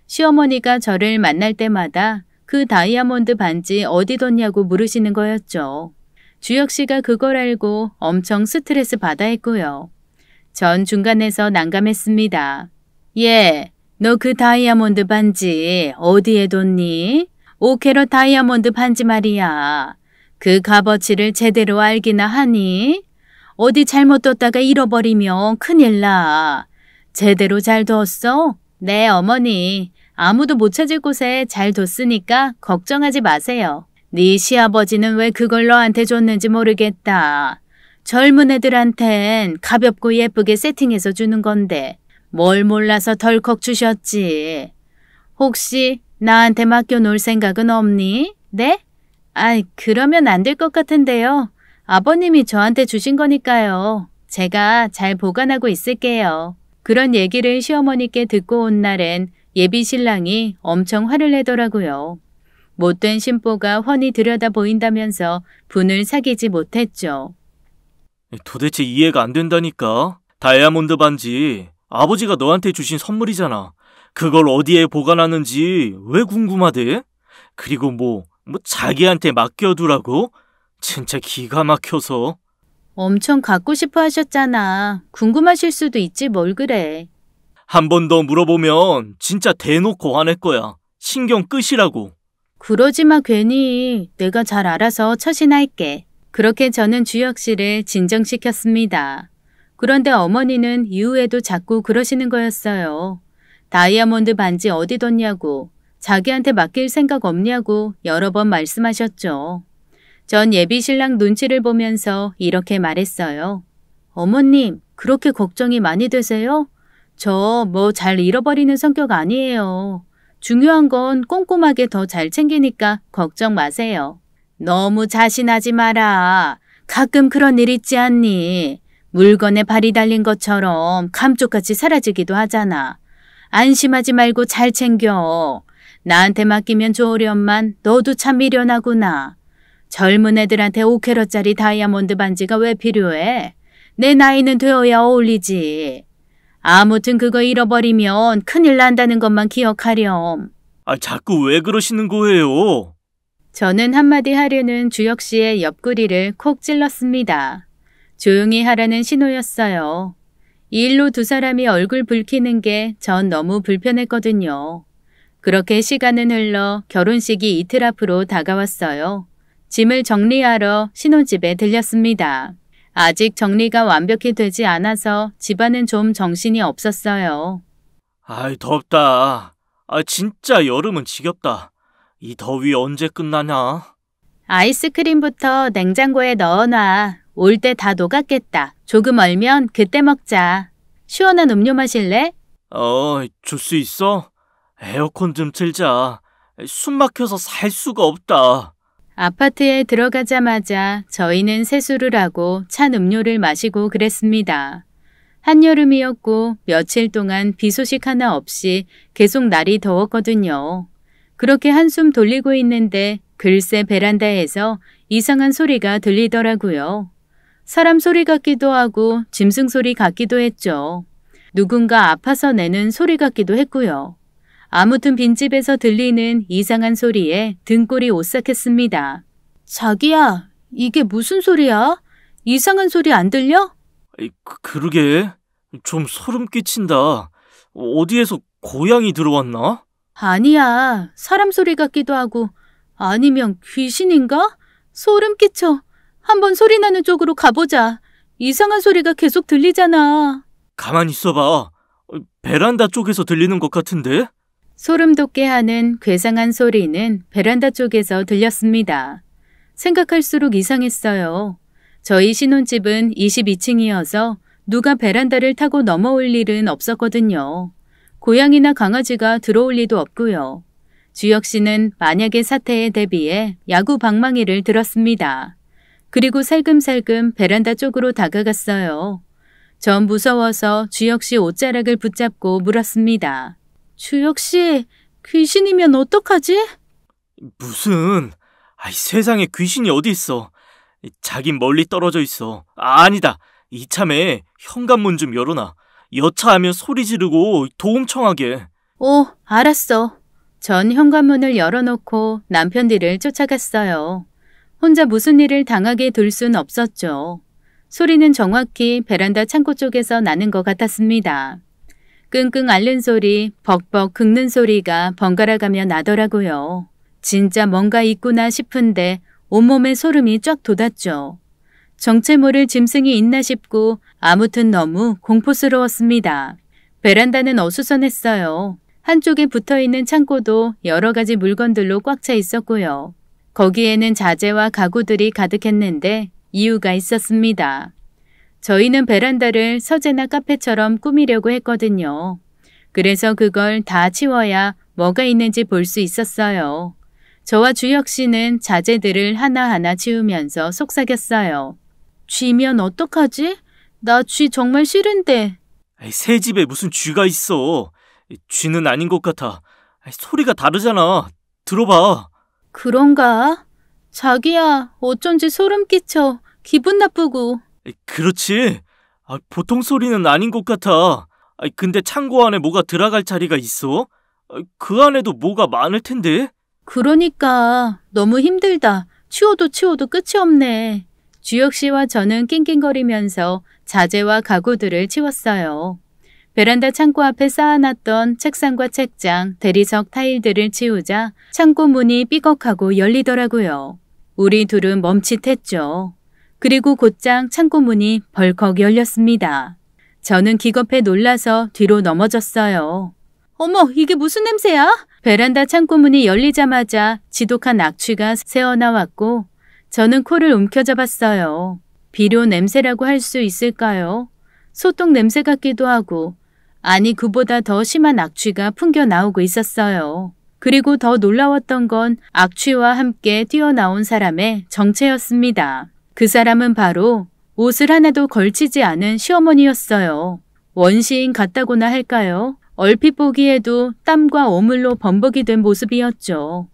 시어머니가 저를 만날 때마다 그 다이아몬드 반지 어디 뒀냐고 물으시는 거였죠. 주혁 씨가 그걸 알고 엄청 스트레스 받아 했고요. 전 중간에서 난감했습니다. 예, 너 그 다이아몬드 반지 어디에 뒀니? 5캐럿 다이아몬드 반지 말이야. 그 값어치를 제대로 알기나 하니? 어디 잘못 뒀다가 잃어버리면 큰일 나. 제대로 잘 뒀어? 네, 어머니. 아무도 못 찾을 곳에 잘 뒀으니까 걱정하지 마세요. 네 시아버지는 왜 그걸 너한테 줬는지 모르겠다. 젊은 애들한텐 가볍고 예쁘게 세팅해서 주는 건데 뭘 몰라서 덜컥 주셨지. 혹시 나한테 맡겨놓을 생각은 없니? 네? 그러면 안 될 것 같은데요. 아버님이 저한테 주신 거니까요. 제가 잘 보관하고 있을게요. 그런 얘기를 시어머니께 듣고 온 날엔 예비 신랑이 엄청 화를 내더라고요. 못된 신보가 훤히 들여다 보인다면서 분을 사귀지 못했죠. 도대체 이해가 안 된다니까. 다이아몬드 반지 아버지가 너한테 주신 선물이잖아. 그걸 어디에 보관하는지 왜 궁금하대? 그리고 뭐 자기한테 맡겨두라고? 진짜 기가 막혀서. 엄청 갖고 싶어 하셨잖아. 궁금하실 수도 있지 뭘 그래. 한 번 더 물어보면 진짜 대놓고 화낼 거야. 신경 끄시라고. 그러지 마 괜히. 내가 잘 알아서 처신할게. 그렇게 저는 주혁 씨를 진정시켰습니다. 그런데 어머니는 이후에도 자꾸 그러시는 거였어요. 다이아몬드 반지 어디 뒀냐고, 자기한테 맡길 생각 없냐고 여러 번 말씀하셨죠. 전 예비 신랑 눈치를 보면서 이렇게 말했어요. 어머님, 그렇게 걱정이 많이 되세요? 저 뭐 잘 잃어버리는 성격 아니에요. 중요한 건 꼼꼼하게 더 잘 챙기니까 걱정 마세요. 너무 자신하지 마라. 가끔 그런 일 있지 않니? 물건에 발이 달린 것처럼 감쪽같이 사라지기도 하잖아. 안심하지 말고 잘 챙겨. 나한테 맡기면 좋으련만 너도 참 미련하구나. 젊은 애들한테 5캐럿짜리 다이아몬드 반지가 왜 필요해? 내 나이는 되어야 어울리지. 아무튼 그거 잃어버리면 큰일 난다는 것만 기억하렴. 자꾸 왜 그러시는 거예요? 저는 한마디 하려는 주혁 씨의 옆구리를 콕 찔렀습니다. 조용히 하라는 신호였어요. 이 일로 두 사람이 얼굴 붉히는 게 전 너무 불편했거든요. 그렇게 시간은 흘러 결혼식이 이틀 앞으로 다가왔어요. 짐을 정리하러 신혼집에 들렸습니다. 아직 정리가 완벽히 되지 않아서 집안은 좀 정신이 없었어요. 덥다. 진짜 여름은 지겹다. 이 더위 언제 끝나냐? 아이스크림부터 냉장고에 넣어놔. 올 때 다 녹았겠다. 조금 얼면 그때 먹자. 시원한 음료 마실래? 줄 수 있어? 에어컨 좀 틀자. 숨 막혀서 살 수가 없다. 아파트에 들어가자마자 저희는 세수를 하고 찬 음료를 마시고 그랬습니다. 한여름이었고 며칠 동안 비 소식 하나 없이 계속 날이 더웠거든요. 그렇게 한숨 돌리고 있는데 글쎄 베란다에서 이상한 소리가 들리더라고요. 사람 소리 같기도 하고 짐승 소리 같기도 했죠. 누군가 아파서 내는 소리 같기도 했고요. 아무튼 빈집에서 들리는 이상한 소리에 등골이 오싹했습니다. 자기야, 이게 무슨 소리야? 이상한 소리 안 들려? 그러게. 좀 소름 끼친다. 어디에서 고양이 들어왔나? 아니야. 사람 소리 같기도 하고 아니면 귀신인가? 소름 끼쳐. 한번 소리 나는 쪽으로 가보자. 이상한 소리가 계속 들리잖아. 가만히 있어봐. 베란다 쪽에서 들리는 것 같은데? 소름 돋게 하는 괴상한 소리는 베란다 쪽에서 들렸습니다. 생각할수록 이상했어요. 저희 신혼집은 22층이어서 누가 베란다를 타고 넘어올 일은 없었거든요. 고양이나 강아지가 들어올 리도 없고요. 주혁 씨는 만약의 사태에 대비해 야구 방망이를 들었습니다. 그리고 살금살금 베란다 쪽으로 다가갔어요. 전 무서워서 주혁 씨 옷자락을 붙잡고 물었습니다. 주혁 씨, 귀신이면 어떡하지? 무슨... 세상에 귀신이 어디 있어. 자긴 멀리 떨어져 있어. 아니다. 이참에 현관문 좀 열어놔. 여차하면 소리 지르고 도움 청하게. 알았어. 전 현관문을 열어놓고 남편 뒤를 쫓아갔어요. 혼자 무슨 일을 당하게 둘 순 없었죠. 소리는 정확히 베란다 창고 쪽에서 나는 것 같았습니다. 끙끙 앓는 소리, 벅벅 긁는 소리가 번갈아가며 나더라고요. 진짜 뭔가 있구나 싶은데 온몸에 소름이 쫙 돋았죠. 정체 모를 짐승이 있나 싶고 아무튼 너무 공포스러웠습니다. 베란다는 어수선했어요. 한쪽에 붙어있는 창고도 여러 가지 물건들로 꽉 차 있었고요. 거기에는 자재와 가구들이 가득했는데 이유가 있었습니다. 저희는 베란다를 서재나 카페처럼 꾸미려고 했거든요. 그래서 그걸 다 치워야 뭐가 있는지 볼 수 있었어요. 저와 주혁 씨는 자재들을 하나하나 치우면서 속삭였어요. 쥐면 어떡하지? 나 쥐 정말 싫은데. 새 집에 무슨 쥐가 있어. 쥐는 아닌 것 같아. 소리가 다르잖아. 들어봐. 그런가? 자기야, 어쩐지 소름 끼쳐. 기분 나쁘고. 그렇지. 보통 소리는 아닌 것 같아. 근데 창고 안에 뭐가 들어갈 자리가 있어? 그 안에도 뭐가 많을 텐데? 그러니까 너무 힘들다. 치워도 끝이 없네. 주혁 씨와 저는 낑낑거리면서 자재와 가구들을 치웠어요. 베란다 창고 앞에 쌓아놨던 책상과 책장, 대리석 타일들을 치우자 창고 문이 삐걱하고 열리더라고요. 우리 둘은 멈칫했죠. 그리고 곧장 창고 문이 벌컥 열렸습니다. 저는 기겁해 놀라서 뒤로 넘어졌어요. 어머, 이게 무슨 냄새야? 베란다 창고 문이 열리자마자 지독한 악취가 새어나왔고 저는 코를 움켜잡았어요. 비료 냄새라고 할 수 있을까요? 소똥 냄새 같기도 하고, 아니 그보다 더 심한 악취가 풍겨 나오고 있었어요. 그리고 더 놀라웠던 건 악취와 함께 뛰어나온 사람의 정체였습니다. 그 사람은 바로 옷을 하나도 걸치지 않은 시어머니였어요. 원시인 같다고나 할까요? 얼핏 보기에도 땀과 오물로 범벅이 된 모습이었죠.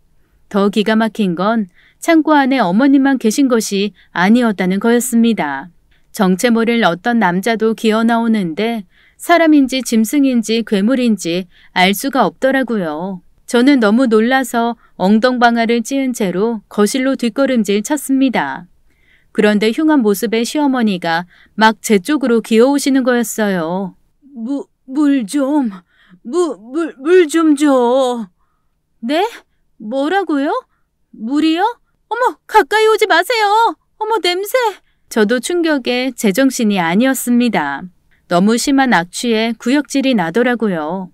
더 기가 막힌 건 창고 안에 어머님만 계신 것이 아니었다는 거였습니다. 정체 모를 어떤 남자도 기어 나오는데 사람인지 짐승인지 괴물인지 알 수가 없더라고요. 저는 너무 놀라서 엉덩방아를 찧은 채로 거실로 뒷걸음질 쳤습니다. 그런데 흉한 모습의 시어머니가 막 제 쪽으로 기어오시는 거였어요. 물 좀 줘. 네? 뭐라고요? 물이요? 어머, 가까이 오지 마세요. 어머, 냄새. 저도 충격에 제정신이 아니었습니다. 너무 심한 악취에 구역질이 나더라고요.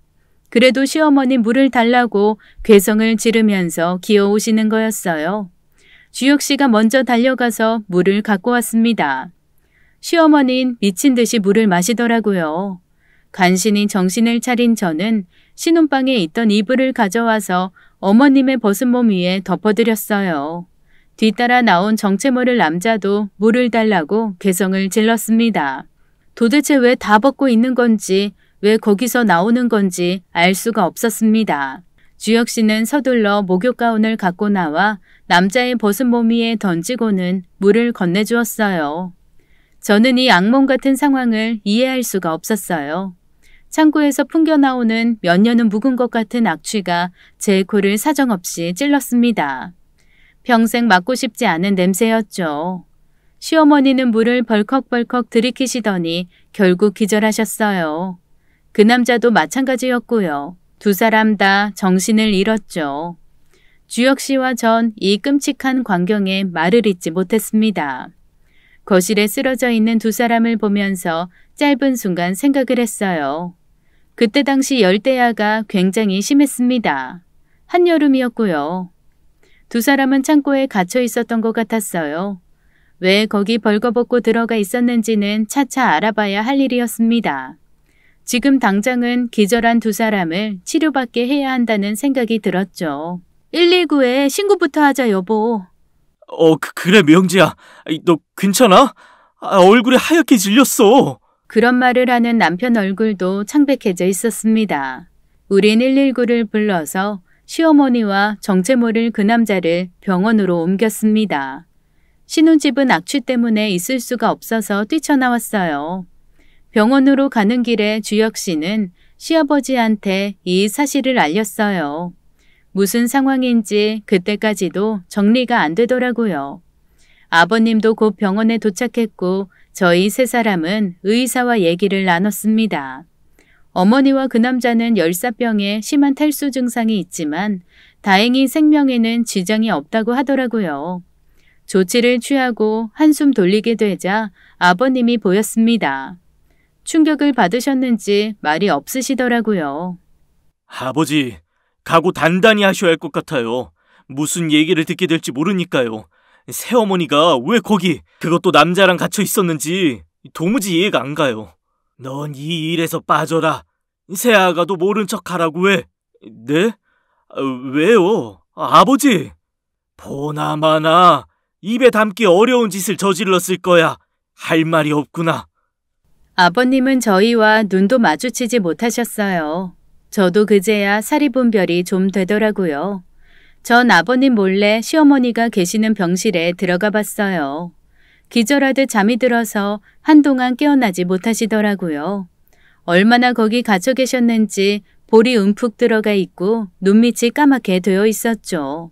그래도 시어머니 물을 달라고 괴성을 지르면서 기어오시는 거였어요. 주혁 씨가 먼저 달려가서 물을 갖고 왔습니다. 시어머니는 미친 듯이 물을 마시더라고요. 간신히 정신을 차린 저는 신혼방에 있던 이불을 가져와서 어머님의 벗은 몸 위에 덮어드렸어요. 뒤따라 나온 정체 모를 남자도 물을 달라고 괴성을 질렀습니다. 도대체 왜 다 벗고 있는 건지, 왜 거기서 나오는 건지 알 수가 없었습니다. 주혁 씨는 서둘러 목욕 가운을 갖고 나와 남자의 벗은 몸 위에 던지고는 물을 건네주었어요. 저는 이 악몽 같은 상황을 이해할 수가 없었어요. 창고에서 풍겨 나오는 몇 년은 묵은 것 같은 악취가 제 코를 사정없이 찔렀습니다. 평생 맡고 싶지 않은 냄새였죠. 시어머니는 물을 벌컥벌컥 들이키시더니 결국 기절하셨어요. 그 남자도 마찬가지였고요. 두 사람 다 정신을 잃었죠. 주혁 씨와 전 이 끔찍한 광경에 말을 잇지 못했습니다. 거실에 쓰러져 있는 두 사람을 보면서 짧은 순간 생각을 했어요. 그때 당시 열대야가 굉장히 심했습니다. 한여름이었고요. 두 사람은 창고에 갇혀 있었던 것 같았어요. 왜 거기 벌거벗고 들어가 있었는지는 차차 알아봐야 할 일이었습니다. 지금 당장은 기절한 두 사람을 치료받게 해야 한다는 생각이 들었죠. 119에 신고부터 하자, 여보. 그래, 명지야. 너 괜찮아? 얼굴이 하얗게 질렸어. 그런 말을 하는 남편 얼굴도 창백해져 있었습니다. 우린 119를 불러서 시어머니와 정체 모를 그 남자를 병원으로 옮겼습니다. 신혼집은 악취 때문에 있을 수가 없어서 뛰쳐나왔어요. 병원으로 가는 길에 주혁 씨는 시아버지한테 이 사실을 알렸어요. 무슨 상황인지 그때까지도 정리가 안 되더라고요. 아버님도 곧 병원에 도착했고 저희 세 사람은 의사와 얘기를 나눴습니다. 어머니와 그 남자는 열사병에 심한 탈수 증상이 있지만 다행히 생명에는 지장이 없다고 하더라고요. 조치를 취하고 한숨 돌리게 되자 아버님이 보였습니다. 충격을 받으셨는지 말이 없으시더라고요. 아버지, 각오 단단히 하셔야 할 것 같아요. 무슨 얘기를 듣게 될지 모르니까요. 새어머니가 왜 거기, 그것도 남자랑 갇혀 있었는지 도무지 이해가 안 가요. 넌 이 일에서 빠져라. 새아가도 모른 척 하라고 해. 네? 왜요? 아버지! 보나마나 입에 담기 어려운 짓을 저질렀을 거야. 할 말이 없구나. 아버님은 저희와 눈도 마주치지 못하셨어요. 저도 그제야 사리분별이 좀 되더라고요. 전 아버님 몰래 시어머니가 계시는 병실에 들어가 봤어요. 기절하듯 잠이 들어서 한동안 깨어나지 못하시더라고요. 얼마나 거기 갇혀 계셨는지 볼이 움푹 들어가 있고 눈밑이 까맣게 되어 있었죠.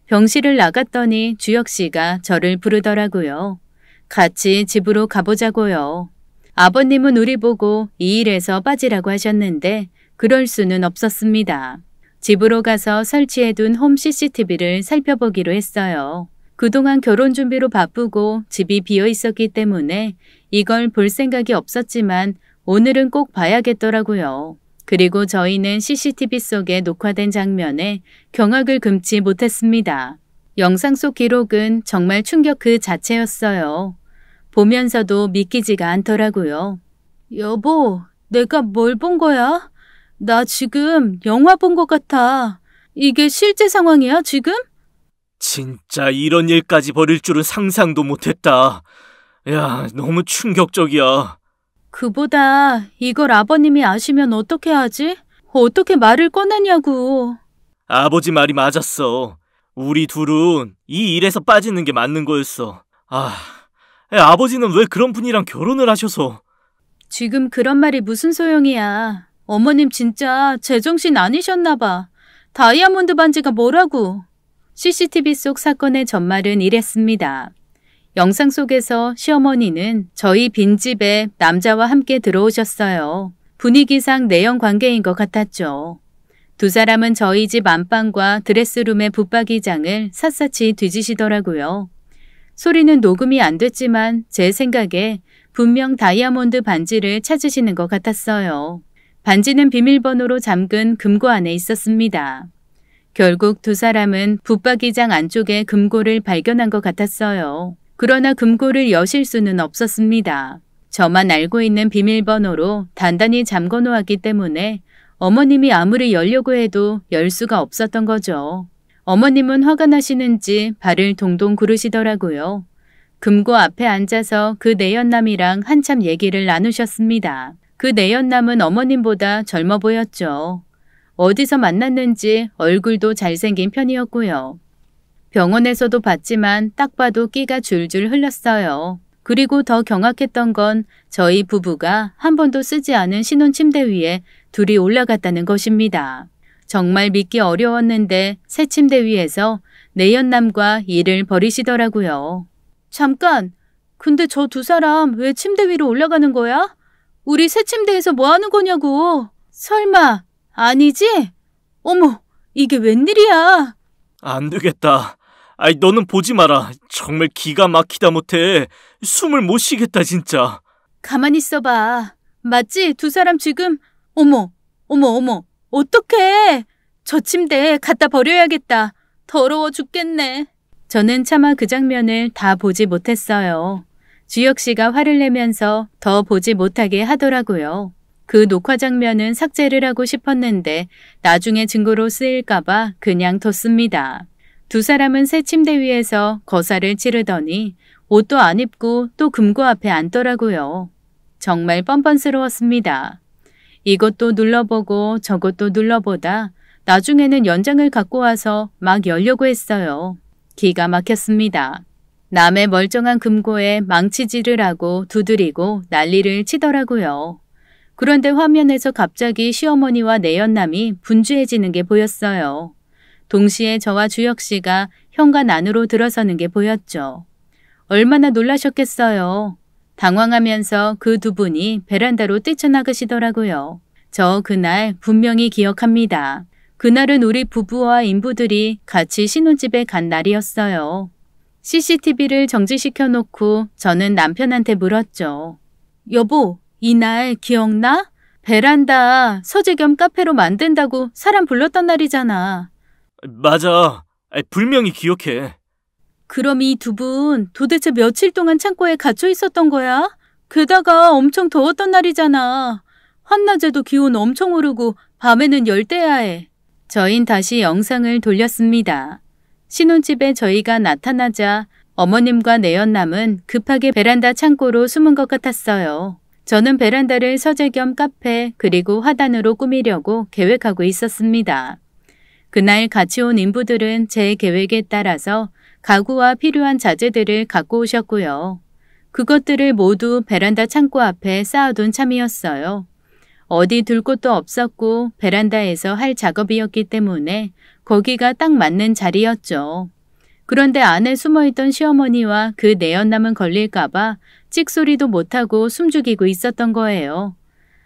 병실을 나갔더니 주혁 씨가 저를 부르더라고요. 같이 집으로 가보자고요. 아버님은 우리 보고 이 일에서 빠지라고 하셨는데 그럴 수는 없었습니다. 집으로 가서 설치해둔 홈 CCTV를 살펴보기로 했어요. 그동안 결혼 준비로 바쁘고 집이 비어 있었기 때문에 이걸 볼 생각이 없었지만 오늘은 꼭 봐야겠더라고요. 그리고 저희는 CCTV 속에 녹화된 장면에 경악을 금치 못했습니다. 영상 속 기록은 정말 충격 그 자체였어요. 보면서도 믿기지가 않더라고요. 여보, 내가 뭘 본 거야? 나 지금 영화 본 것 같아. 이게 실제 상황이야, 지금? 진짜 이런 일까지 벌일 줄은 상상도 못했다. 야, 너무 충격적이야. 그보다 이걸 아버님이 아시면 어떻게 하지? 어떻게 말을 꺼내냐고. 아버지 말이 맞았어. 우리 둘은 이 일에서 빠지는 게 맞는 거였어. 아버지는 왜 그런 분이랑 결혼을 하셔서. 지금 그런 말이 무슨 소용이야. 어머님 진짜 제정신 아니셨나 봐. 다이아몬드 반지가 뭐라고. CCTV 속 사건의 전말은 이랬습니다. 영상 속에서 시어머니는 저희 빈집에 남자와 함께 들어오셨어요. 분위기상 내연 관계인 것 같았죠. 두 사람은 저희 집 안방과 드레스룸의 붙박이장을 샅샅이 뒤지시더라고요. 소리는 녹음이 안 됐지만 제 생각에 분명 다이아몬드 반지를 찾으시는 것 같았어요. 반지는 비밀번호로 잠근 금고 안에 있었습니다. 결국 두 사람은 붙박이장 안쪽에 금고를 발견한 것 같았어요. 그러나 금고를 여실 수는 없었습니다. 저만 알고 있는 비밀번호로 단단히 잠궈 놓았기 때문에 어머님이 아무리 열려고 해도 열 수가 없었던 거죠. 어머님은 화가 나시는지 발을 동동 구르시더라고요. 금고 앞에 앉아서 그 내연남이랑 한참 얘기를 나누셨습니다. 그 내연남은 어머님보다 젊어 보였죠. 어디서 만났는지 얼굴도 잘생긴 편이었고요. 병원에서도 봤지만 딱 봐도 끼가 줄줄 흘렀어요. 그리고 더 경악했던 건 저희 부부가 한 번도 쓰지 않은 신혼 침대 위에 둘이 올라갔다는 것입니다. 정말 믿기 어려웠는데 새 침대 위에서 내연남과 일을 벌이시더라고요. 잠깐! 근데 저 두 사람 왜 침대 위로 올라가는 거야? 우리 새 침대에서 뭐 하는 거냐고! 설마 아니지? 어머, 이게 웬일이야? 안 되겠다. 너는 보지 마라. 정말 기가 막히다 못해. 숨을 못 쉬겠다 진짜. 가만히 있어봐. 맞지? 두 사람 지금 어머. 어떡해. 저 침대 갖다 버려야겠다. 더러워 죽겠네. 저는 차마 그 장면을 다 보지 못했어요. 주혁 씨가 화를 내면서 더 보지 못하게 하더라고요. 그 녹화 장면은 삭제를 하고 싶었는데 나중에 증거로 쓰일까봐 그냥 뒀습니다. 두 사람은 새 침대 위에서 거사를 치르더니 옷도 안 입고 또 금고 앞에 앉더라고요. 정말 뻔뻔스러웠습니다. 이것도 눌러보고 저것도 눌러보다 나중에는 연장을 갖고 와서 막 열려고 했어요. 기가 막혔습니다. 남의 멀쩡한 금고에 망치질을 하고 두드리고 난리를 치더라고요. 그런데 화면에서 갑자기 시어머니와 내연남이 분주해지는 게 보였어요. 동시에 저와 주혁 씨가 현관 안으로 들어서는 게 보였죠. 얼마나 놀라셨겠어요. 당황하면서 그 두 분이 베란다로 뛰쳐나가시더라고요. 저 그날 분명히 기억합니다. 그날은 우리 부부와 인부들이 같이 신혼집에 간 날이었어요. CCTV를 정지시켜 놓고 저는 남편한테 물었죠. 여보, 이날 기억나? 베란다 서재 겸 카페로 만든다고 사람 불렀던 날이잖아. 맞아. 분명히 기억해. 그럼 이 두 분 도대체 며칠 동안 창고에 갇혀 있었던 거야? 게다가 엄청 더웠던 날이잖아. 한낮에도 기온 엄청 오르고 밤에는 열대야해. 저흰 다시 영상을 돌렸습니다. 신혼집에 저희가 나타나자 어머님과 내연남은 급하게 베란다 창고로 숨은 것 같았어요. 저는 베란다를 서재 겸 카페 그리고 화단으로 꾸미려고 계획하고 있었습니다. 그날 같이 온 인부들은 제 계획에 따라서 가구와 필요한 자재들을 갖고 오셨고요. 그것들을 모두 베란다 창고 앞에 쌓아둔 참이었어요. 어디 둘 곳도 없었고 베란다에서 할 작업이었기 때문에 거기가 딱 맞는 자리였죠. 그런데 안에 숨어있던 시어머니와 그 내연남은 걸릴까봐 찍소리도 못하고 숨죽이고 있었던 거예요.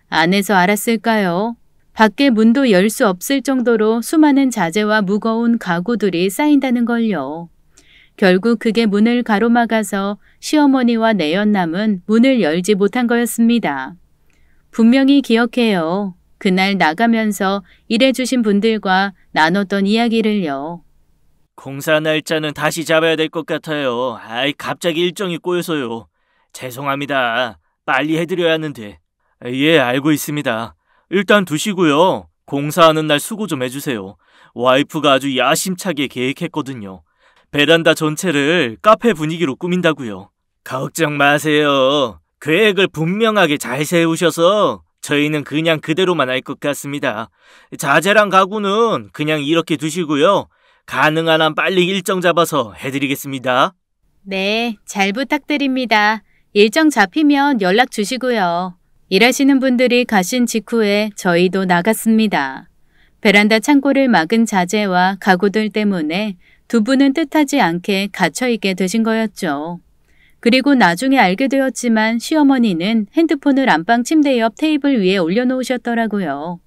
안에서 알았을까요? 밖에 문도 열 수 없을 정도로 수많은 자재와 무거운 가구들이 쌓인다는 걸요. 결국 그게 문을 가로막아서 시어머니와 내연남은 문을 열지 못한 거였습니다. 분명히 기억해요. 그날 나가면서 일해주신 분들과 나눴던 이야기를요. 공사 날짜는 다시 잡아야 될 것 같아요. 갑자기 일정이 꼬여서요. 죄송합니다. 빨리 해드려야 하는데. 예, 알고 있습니다. 일단 두시고요. 공사하는 날 수고 좀 해주세요. 와이프가 아주 야심차게 계획했거든요. 베란다 전체를 카페 분위기로 꾸민다고요. 걱정 마세요. 계획을 분명하게 잘 세우셔서 저희는 그냥 그대로만 할 것 같습니다. 자재랑 가구는 그냥 이렇게 두시고요. 가능한 한 빨리 일정 잡아서 해드리겠습니다. 네, 잘 부탁드립니다. 일정 잡히면 연락 주시고요. 일하시는 분들이 가신 직후에 저희도 나갔습니다. 베란다 창고를 막은 자재와 가구들 때문에 두 분은 뜻하지 않게 갇혀있게 되신 거였죠. 그리고 나중에 알게 되었지만 시어머니는 핸드폰을 안방 침대 옆 테이블 위에 올려놓으셨더라고요.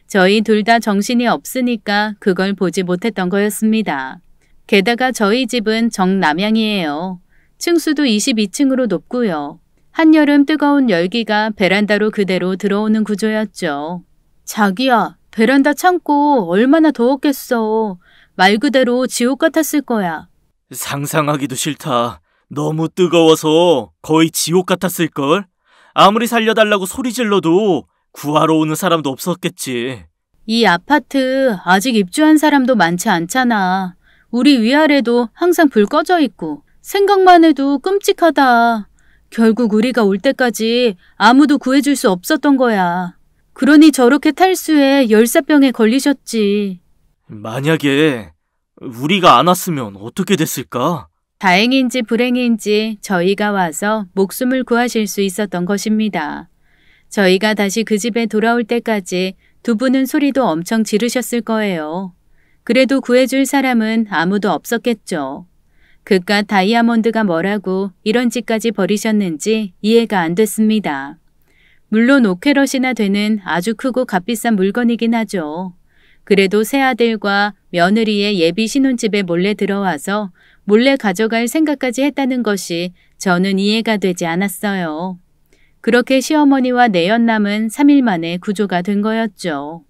저희 둘 다 정신이 없으니까 그걸 보지 못했던 거였습니다. 게다가 저희 집은 정남향이에요. 층수도 22층으로 높고요. 한여름 뜨거운 열기가 베란다로 그대로 들어오는 구조였죠. 자기야, 베란다 창고 얼마나 더웠겠어. 말 그대로 지옥 같았을 거야. 상상하기도 싫다. 너무 뜨거워서 거의 지옥 같았을걸? 아무리 살려달라고 소리 질러도 구하러 오는 사람도 없었겠지. 이 아파트 아직 입주한 사람도 많지 않잖아. 우리 위아래도 항상 불 꺼져 있고 생각만 해도 끔찍하다. 결국 우리가 올 때까지 아무도 구해줄 수 없었던 거야. 그러니 저렇게 탈수에 열사병에 걸리셨지. 만약에 우리가 안 왔으면 어떻게 됐을까? 다행인지 불행인지 저희가 와서 목숨을 구하실 수 있었던 것입니다. 저희가 다시 그 집에 돌아올 때까지 두 분은 소리도 엄청 지르셨을 거예요. 그래도 구해줄 사람은 아무도 없었겠죠. 그깟 다이아몬드가 뭐라고 이런 짓까지 버리셨는지 이해가 안 됐습니다. 물론 오케럿이나 되는 아주 크고 값비싼 물건이긴 하죠. 그래도 새아들과 며느리의 예비 신혼집에 몰래 들어와서 몰래 가져갈 생각까지 했다는 것이 저는 이해가 되지 않았어요. 그렇게 시어머니와 내연남은 3일 만에 구조가 된 거였죠.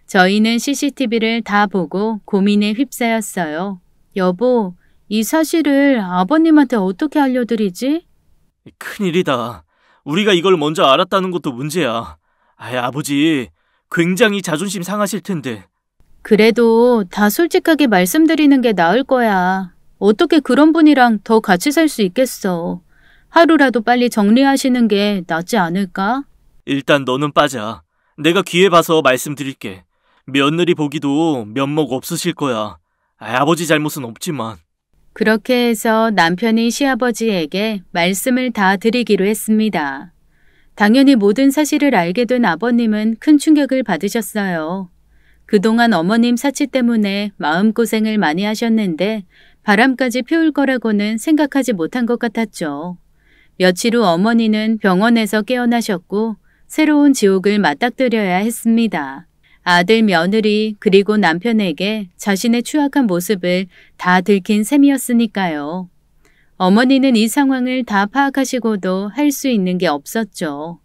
저희는 CCTV를 다 보고 고민에 휩싸였어요. 여보, 이 사실을 아버님한테 어떻게 알려드리지? 큰일이다. 우리가 이걸 먼저 알았다는 것도 문제야. 아버지, 굉장히 자존심 상하실 텐데. 그래도 다 솔직하게 말씀드리는 게 나을 거야. 어떻게 그런 분이랑 더 같이 살 수 있겠어. 하루라도 빨리 정리하시는 게 낫지 않을까? 일단 너는 빠져. 내가 기회 봐서 말씀드릴게. 며느리 보기도 면목 없으실 거야. 아버지 잘못은 없지만. 그렇게 해서 남편이 시아버지에게 말씀을 다 드리기로 했습니다. 당연히 모든 사실을 알게 된 아버님은 큰 충격을 받으셨어요. 그동안 어머님 사치 때문에 마음고생을 많이 하셨는데 바람까지 피울 거라고는 생각하지 못한 것 같았죠. 며칠 후 어머니는 병원에서 깨어나셨고 새로운 지옥을 맞닥뜨려야 했습니다. 아들, 며느리, 그리고 남편에게 자신의 추악한 모습을 다 들킨 셈이었으니까요. 어머니는 이 상황을 다 파악하시고도 할 수 있는 게 없었죠.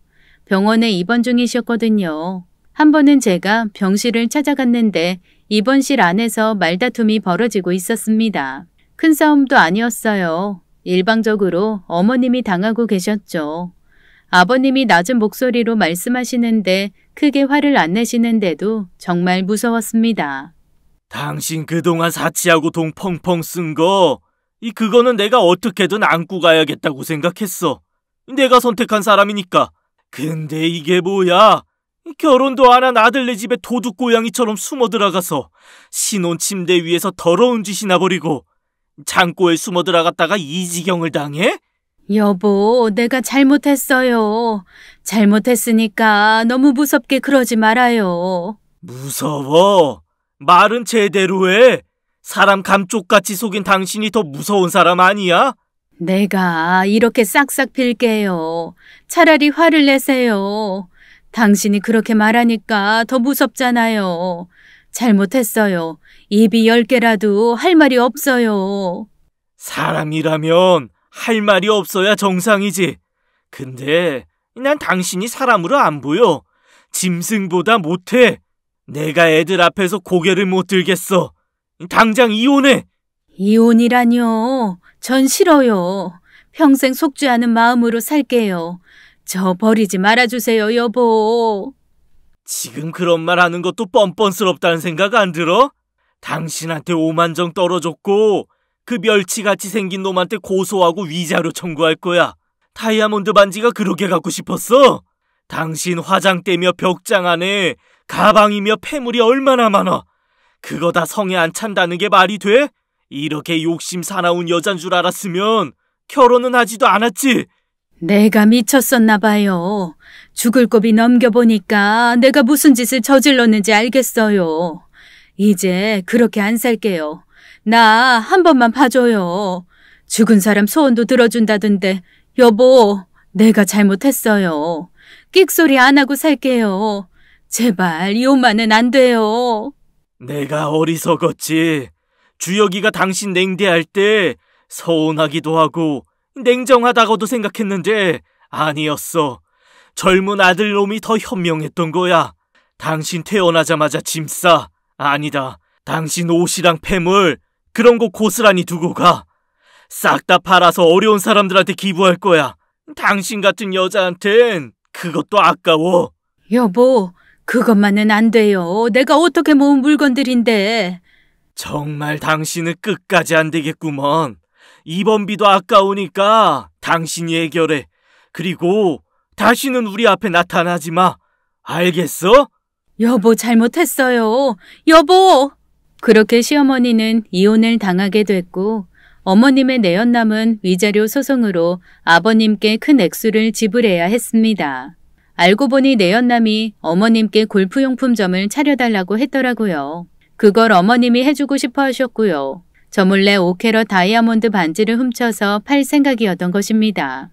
병원에 입원 중이셨거든요. 한 번은 제가 병실을 찾아갔는데 입원실 안에서 말다툼이 벌어지고 있었습니다. 큰 싸움도 아니었어요. 일방적으로 어머님이 당하고 계셨죠. 아버님이 낮은 목소리로 말씀하시는데 크게 화를 안 내시는데도 정말 무서웠습니다. 당신 그동안 사치하고 돈 펑펑 쓴 거, 그거는 내가 어떻게든 안고 가야겠다고 생각했어. 내가 선택한 사람이니까. 근데 이게 뭐야? 결혼도 안 한 아들네 집에 도둑고양이처럼 숨어 들어가서 신혼 침대 위에서 더러운 짓이나 버리고 창고에 숨어 들어갔다가 이 지경을 당해? 여보, 내가 잘못했어요. 잘못했으니까 너무 무섭게 그러지 말아요. 무서워? 말은 제대로 해. 사람 감쪽같이 속인 당신이 더 무서운 사람 아니야? 내가 이렇게 싹싹 빌게요. 차라리 화를 내세요. 당신이 그렇게 말하니까 더 무섭잖아요. 잘못했어요. 입이 10개라도 할 말이 없어요. 사람이라면 할 말이 없어야 정상이지. 근데 난 당신이 사람으로 안 보여. 짐승보다 못해. 내가 애들 앞에서 고개를 못 들겠어. 당장 이혼해. 이혼이라뇨. 전 싫어요. 평생 속죄하는 마음으로 살게요. 저 버리지 말아주세요, 여보. 지금 그런 말 하는 것도 뻔뻔스럽다는 생각 안 들어? 당신한테 5만 정 떨어졌고 그 멸치같이 생긴 놈한테 고소하고 위자료 청구할 거야. 다이아몬드 반지가 그렇게 갖고 싶었어? 당신 화장대며 벽장 안에 가방이며 폐물이 얼마나 많아. 그거 다 성에 안 찬다는 게 말이 돼? 이렇게 욕심 사나운 여잔 줄 알았으면 결혼은 하지도 않았지. 내가 미쳤었나 봐요. 죽을 고비 넘겨보니까 내가 무슨 짓을 저질렀는지 알겠어요. 이제 그렇게 안 살게요. 나 한 번만 봐줘요. 죽은 사람 소원도 들어준다던데 여보, 내가 잘못했어요. 끽소리 안 하고 살게요. 제발 이혼만은 안 돼요. 내가 어리석었지. 주혁이가 당신 냉대할 때 서운하기도 하고 냉정하다고도 생각했는데 아니었어. 젊은 아들놈이 더 현명했던 거야. 당신 태어나자마자 짐 싸. 아니다. 당신 옷이랑 폐물 그런 거 고스란히 두고 가. 싹 다 팔아서 어려운 사람들한테 기부할 거야. 당신 같은 여자한텐 그것도 아까워. 여보, 그것만은 안 돼요. 내가 어떻게 모은 물건들인데. 정말 당신은 끝까지 안 되겠구먼. 입원비도 아까우니까 당신이 해결해. 그리고 다시는 우리 앞에 나타나지 마. 알겠어? 여보, 잘못했어요. 여보! 그렇게 시어머니는 이혼을 당하게 됐고 어머님의 내연남은 위자료 소송으로 아버님께 큰 액수를 지불해야 했습니다. 알고 보니 내연남이 어머님께 골프용품점을 차려달라고 했더라고요. 그걸 어머님이 해주고 싶어 하셨고요. 저 몰래 5캐럿 다이아몬드 반지를 훔쳐서 팔 생각이었던 것입니다.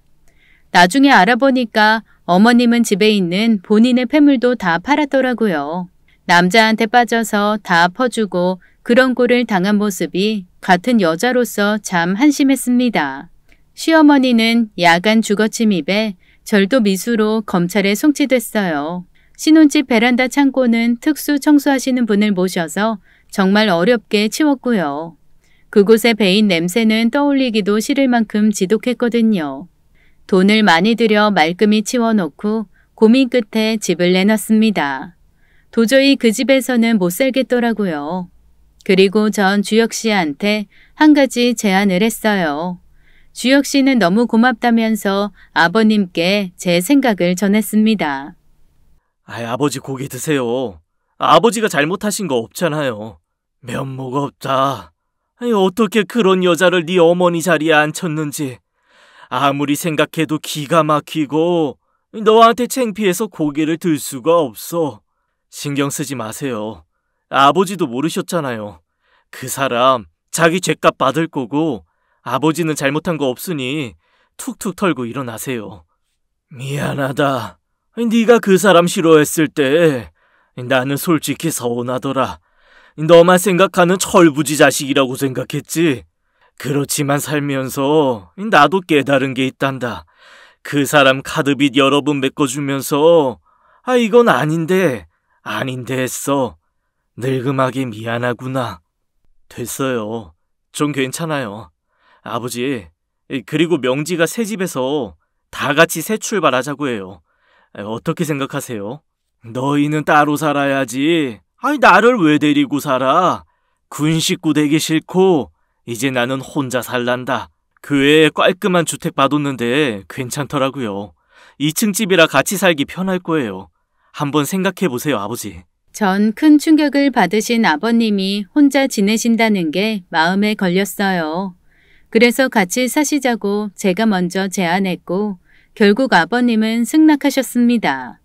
나중에 알아보니까 어머님은 집에 있는 본인의 폐물도 다 팔았더라고요. 남자한테 빠져서 다 퍼주고 그런 꼴을 당한 모습이 같은 여자로서 참 한심했습니다. 시어머니는 야간 주거침입에 절도 미수로 검찰에 송치됐어요. 신혼집 베란다 창고는 특수 청소하시는 분을 모셔서 정말 어렵게 치웠고요. 그곳에 배인 냄새는 떠올리기도 싫을 만큼 지독했거든요. 돈을 많이 들여 말끔히 치워놓고 고민 끝에 집을 내놨습니다. 도저히 그 집에서는 못 살겠더라고요. 그리고 전 주혁 씨한테 한 가지 제안을 했어요. 주혁 씨는 너무 고맙다면서 아버님께 제 생각을 전했습니다. 아버지 고기 드세요. 아버지가 잘못하신 거 없잖아요. 면모가 없다. 어떻게 그런 여자를 네 어머니 자리에 앉혔는지. 아무리 생각해도 기가 막히고 너한테 창피해서 고개를 들 수가 없어. 신경 쓰지 마세요. 아버지도 모르셨잖아요. 그 사람 자기 죗값 받을 거고 아버지는 잘못한 거 없으니 툭툭 털고 일어나세요. 미안하다. 네가 그 사람 싫어했을 때 나는 솔직히 서운하더라. 너만 생각하는 철부지 자식이라고 생각했지. 그렇지만 살면서 나도 깨달은 게 있단다. 그 사람 카드빚 여러 번 메꿔주면서 이건 아닌데 했어. 늙음하게 미안하구나. 됐어요. 좀 괜찮아요. 아버지, 그리고 명지가 새 집에서 다 같이 새 출발하자고 해요. 어떻게 생각하세요? 너희는 따로 살아야지. 나를 왜 데리고 살아? 군 식구 되기 싫고 이제 나는 혼자 살란다. 교회에 깔끔한 주택 봐뒀는데 괜찮더라고요. 2층 집이라 같이 살기 편할 거예요. 한번 생각해보세요, 아버지. 전 큰 충격을 받으신 아버님이 혼자 지내신다는 게 마음에 걸렸어요. 그래서 같이 사시자고 제가 먼저 제안했고 결국 아버님은 승낙하셨습니다.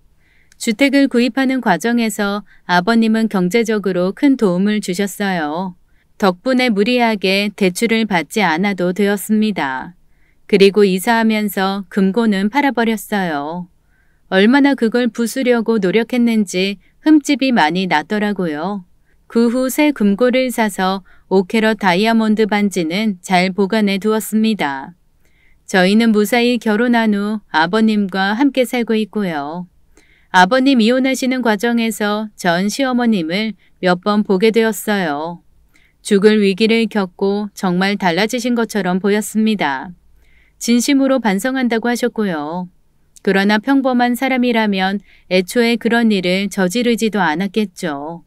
주택을 구입하는 과정에서 아버님은 경제적으로 큰 도움을 주셨어요. 덕분에 무리하게 대출을 받지 않아도 되었습니다. 그리고 이사하면서 금고는 팔아버렸어요. 얼마나 그걸 부수려고 노력했는지 흠집이 많이 났더라고요. 그 후 새 금고를 사서 5캐럿 다이아몬드 반지는 잘 보관해 두었습니다. 저희는 무사히 결혼한 후 아버님과 함께 살고 있고요. 아버님 이혼하시는 과정에서 전 시어머님을 몇 번 보게 되었어요. 죽을 위기를 겪고 정말 달라지신 것처럼 보였습니다. 진심으로 반성한다고 하셨고요. 그러나 평범한 사람이라면 애초에 그런 일을 저지르지도 않았겠죠.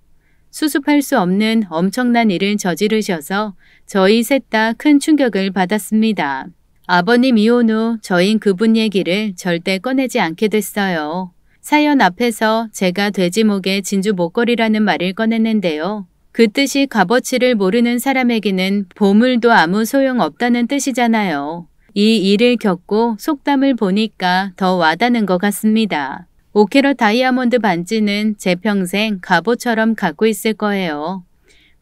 수습할 수 없는 엄청난 일을 저지르셔서 저희 셋 다 큰 충격을 받았습니다. 아버님 이혼 후 저흰 그분 얘기를 절대 꺼내지 않게 됐어요. 사연 앞에서 제가 돼지목에 진주 목걸이라는 말을 꺼냈는데요. 그 뜻이 값어치를 모르는 사람에게는 보물도 아무 소용없다는 뜻이잖아요. 이 일을 겪고 속담을 보니까 더 와닿는 것 같습니다. 5캐럿 다이아몬드 반지는 제 평생 갑오처럼 갖고 있을 거예요.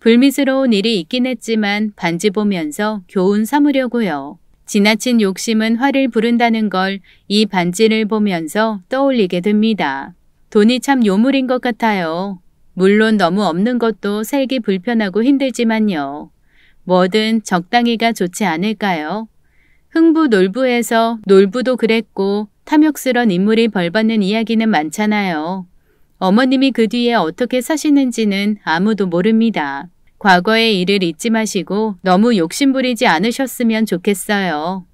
불미스러운 일이 있긴 했지만 반지 보면서 교훈 삼으려고요. 지나친 욕심은 화를 부른다는 걸 이 반지를 보면서 떠올리게 됩니다. 돈이 참 요물인 것 같아요. 물론 너무 없는 것도 살기 불편하고 힘들지만요. 뭐든 적당히가 좋지 않을까요? 흥부놀부에서 놀부도 그랬고 탐욕스런 인물이 벌받는 이야기는 많잖아요. 어머님이 그 뒤에 어떻게 사시는지는 아무도 모릅니다. 과거의 일을 잊지 마시고 너무 욕심부리지 않으셨으면 좋겠어요.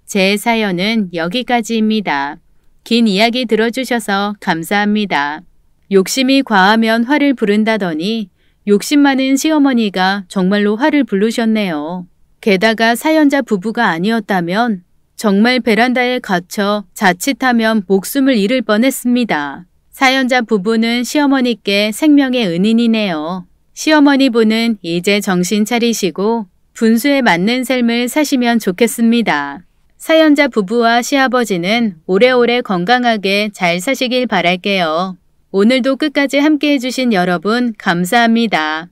제 사연은 여기까지입니다. 긴 이야기 들어주셔서 감사합니다. 욕심이 과하면 화를 부른다더니 욕심 많은 시어머니가 정말로 화를 부르셨네요. 게다가 사연자 부부가 아니었다면 정말 베란다에 갇혀 자칫하면 목숨을 잃을 뻔했습니다. 사연자 부부는 시어머니께 생명의 은인이네요. 시어머니 분은 이제 정신 차리시고 분수에 맞는 삶을 사시면 좋겠습니다. 사연자 부부와 시아버지는 오래오래 건강하게 잘 사시길 바랄게요. 오늘도 끝까지 함께 해주신 여러분 감사합니다.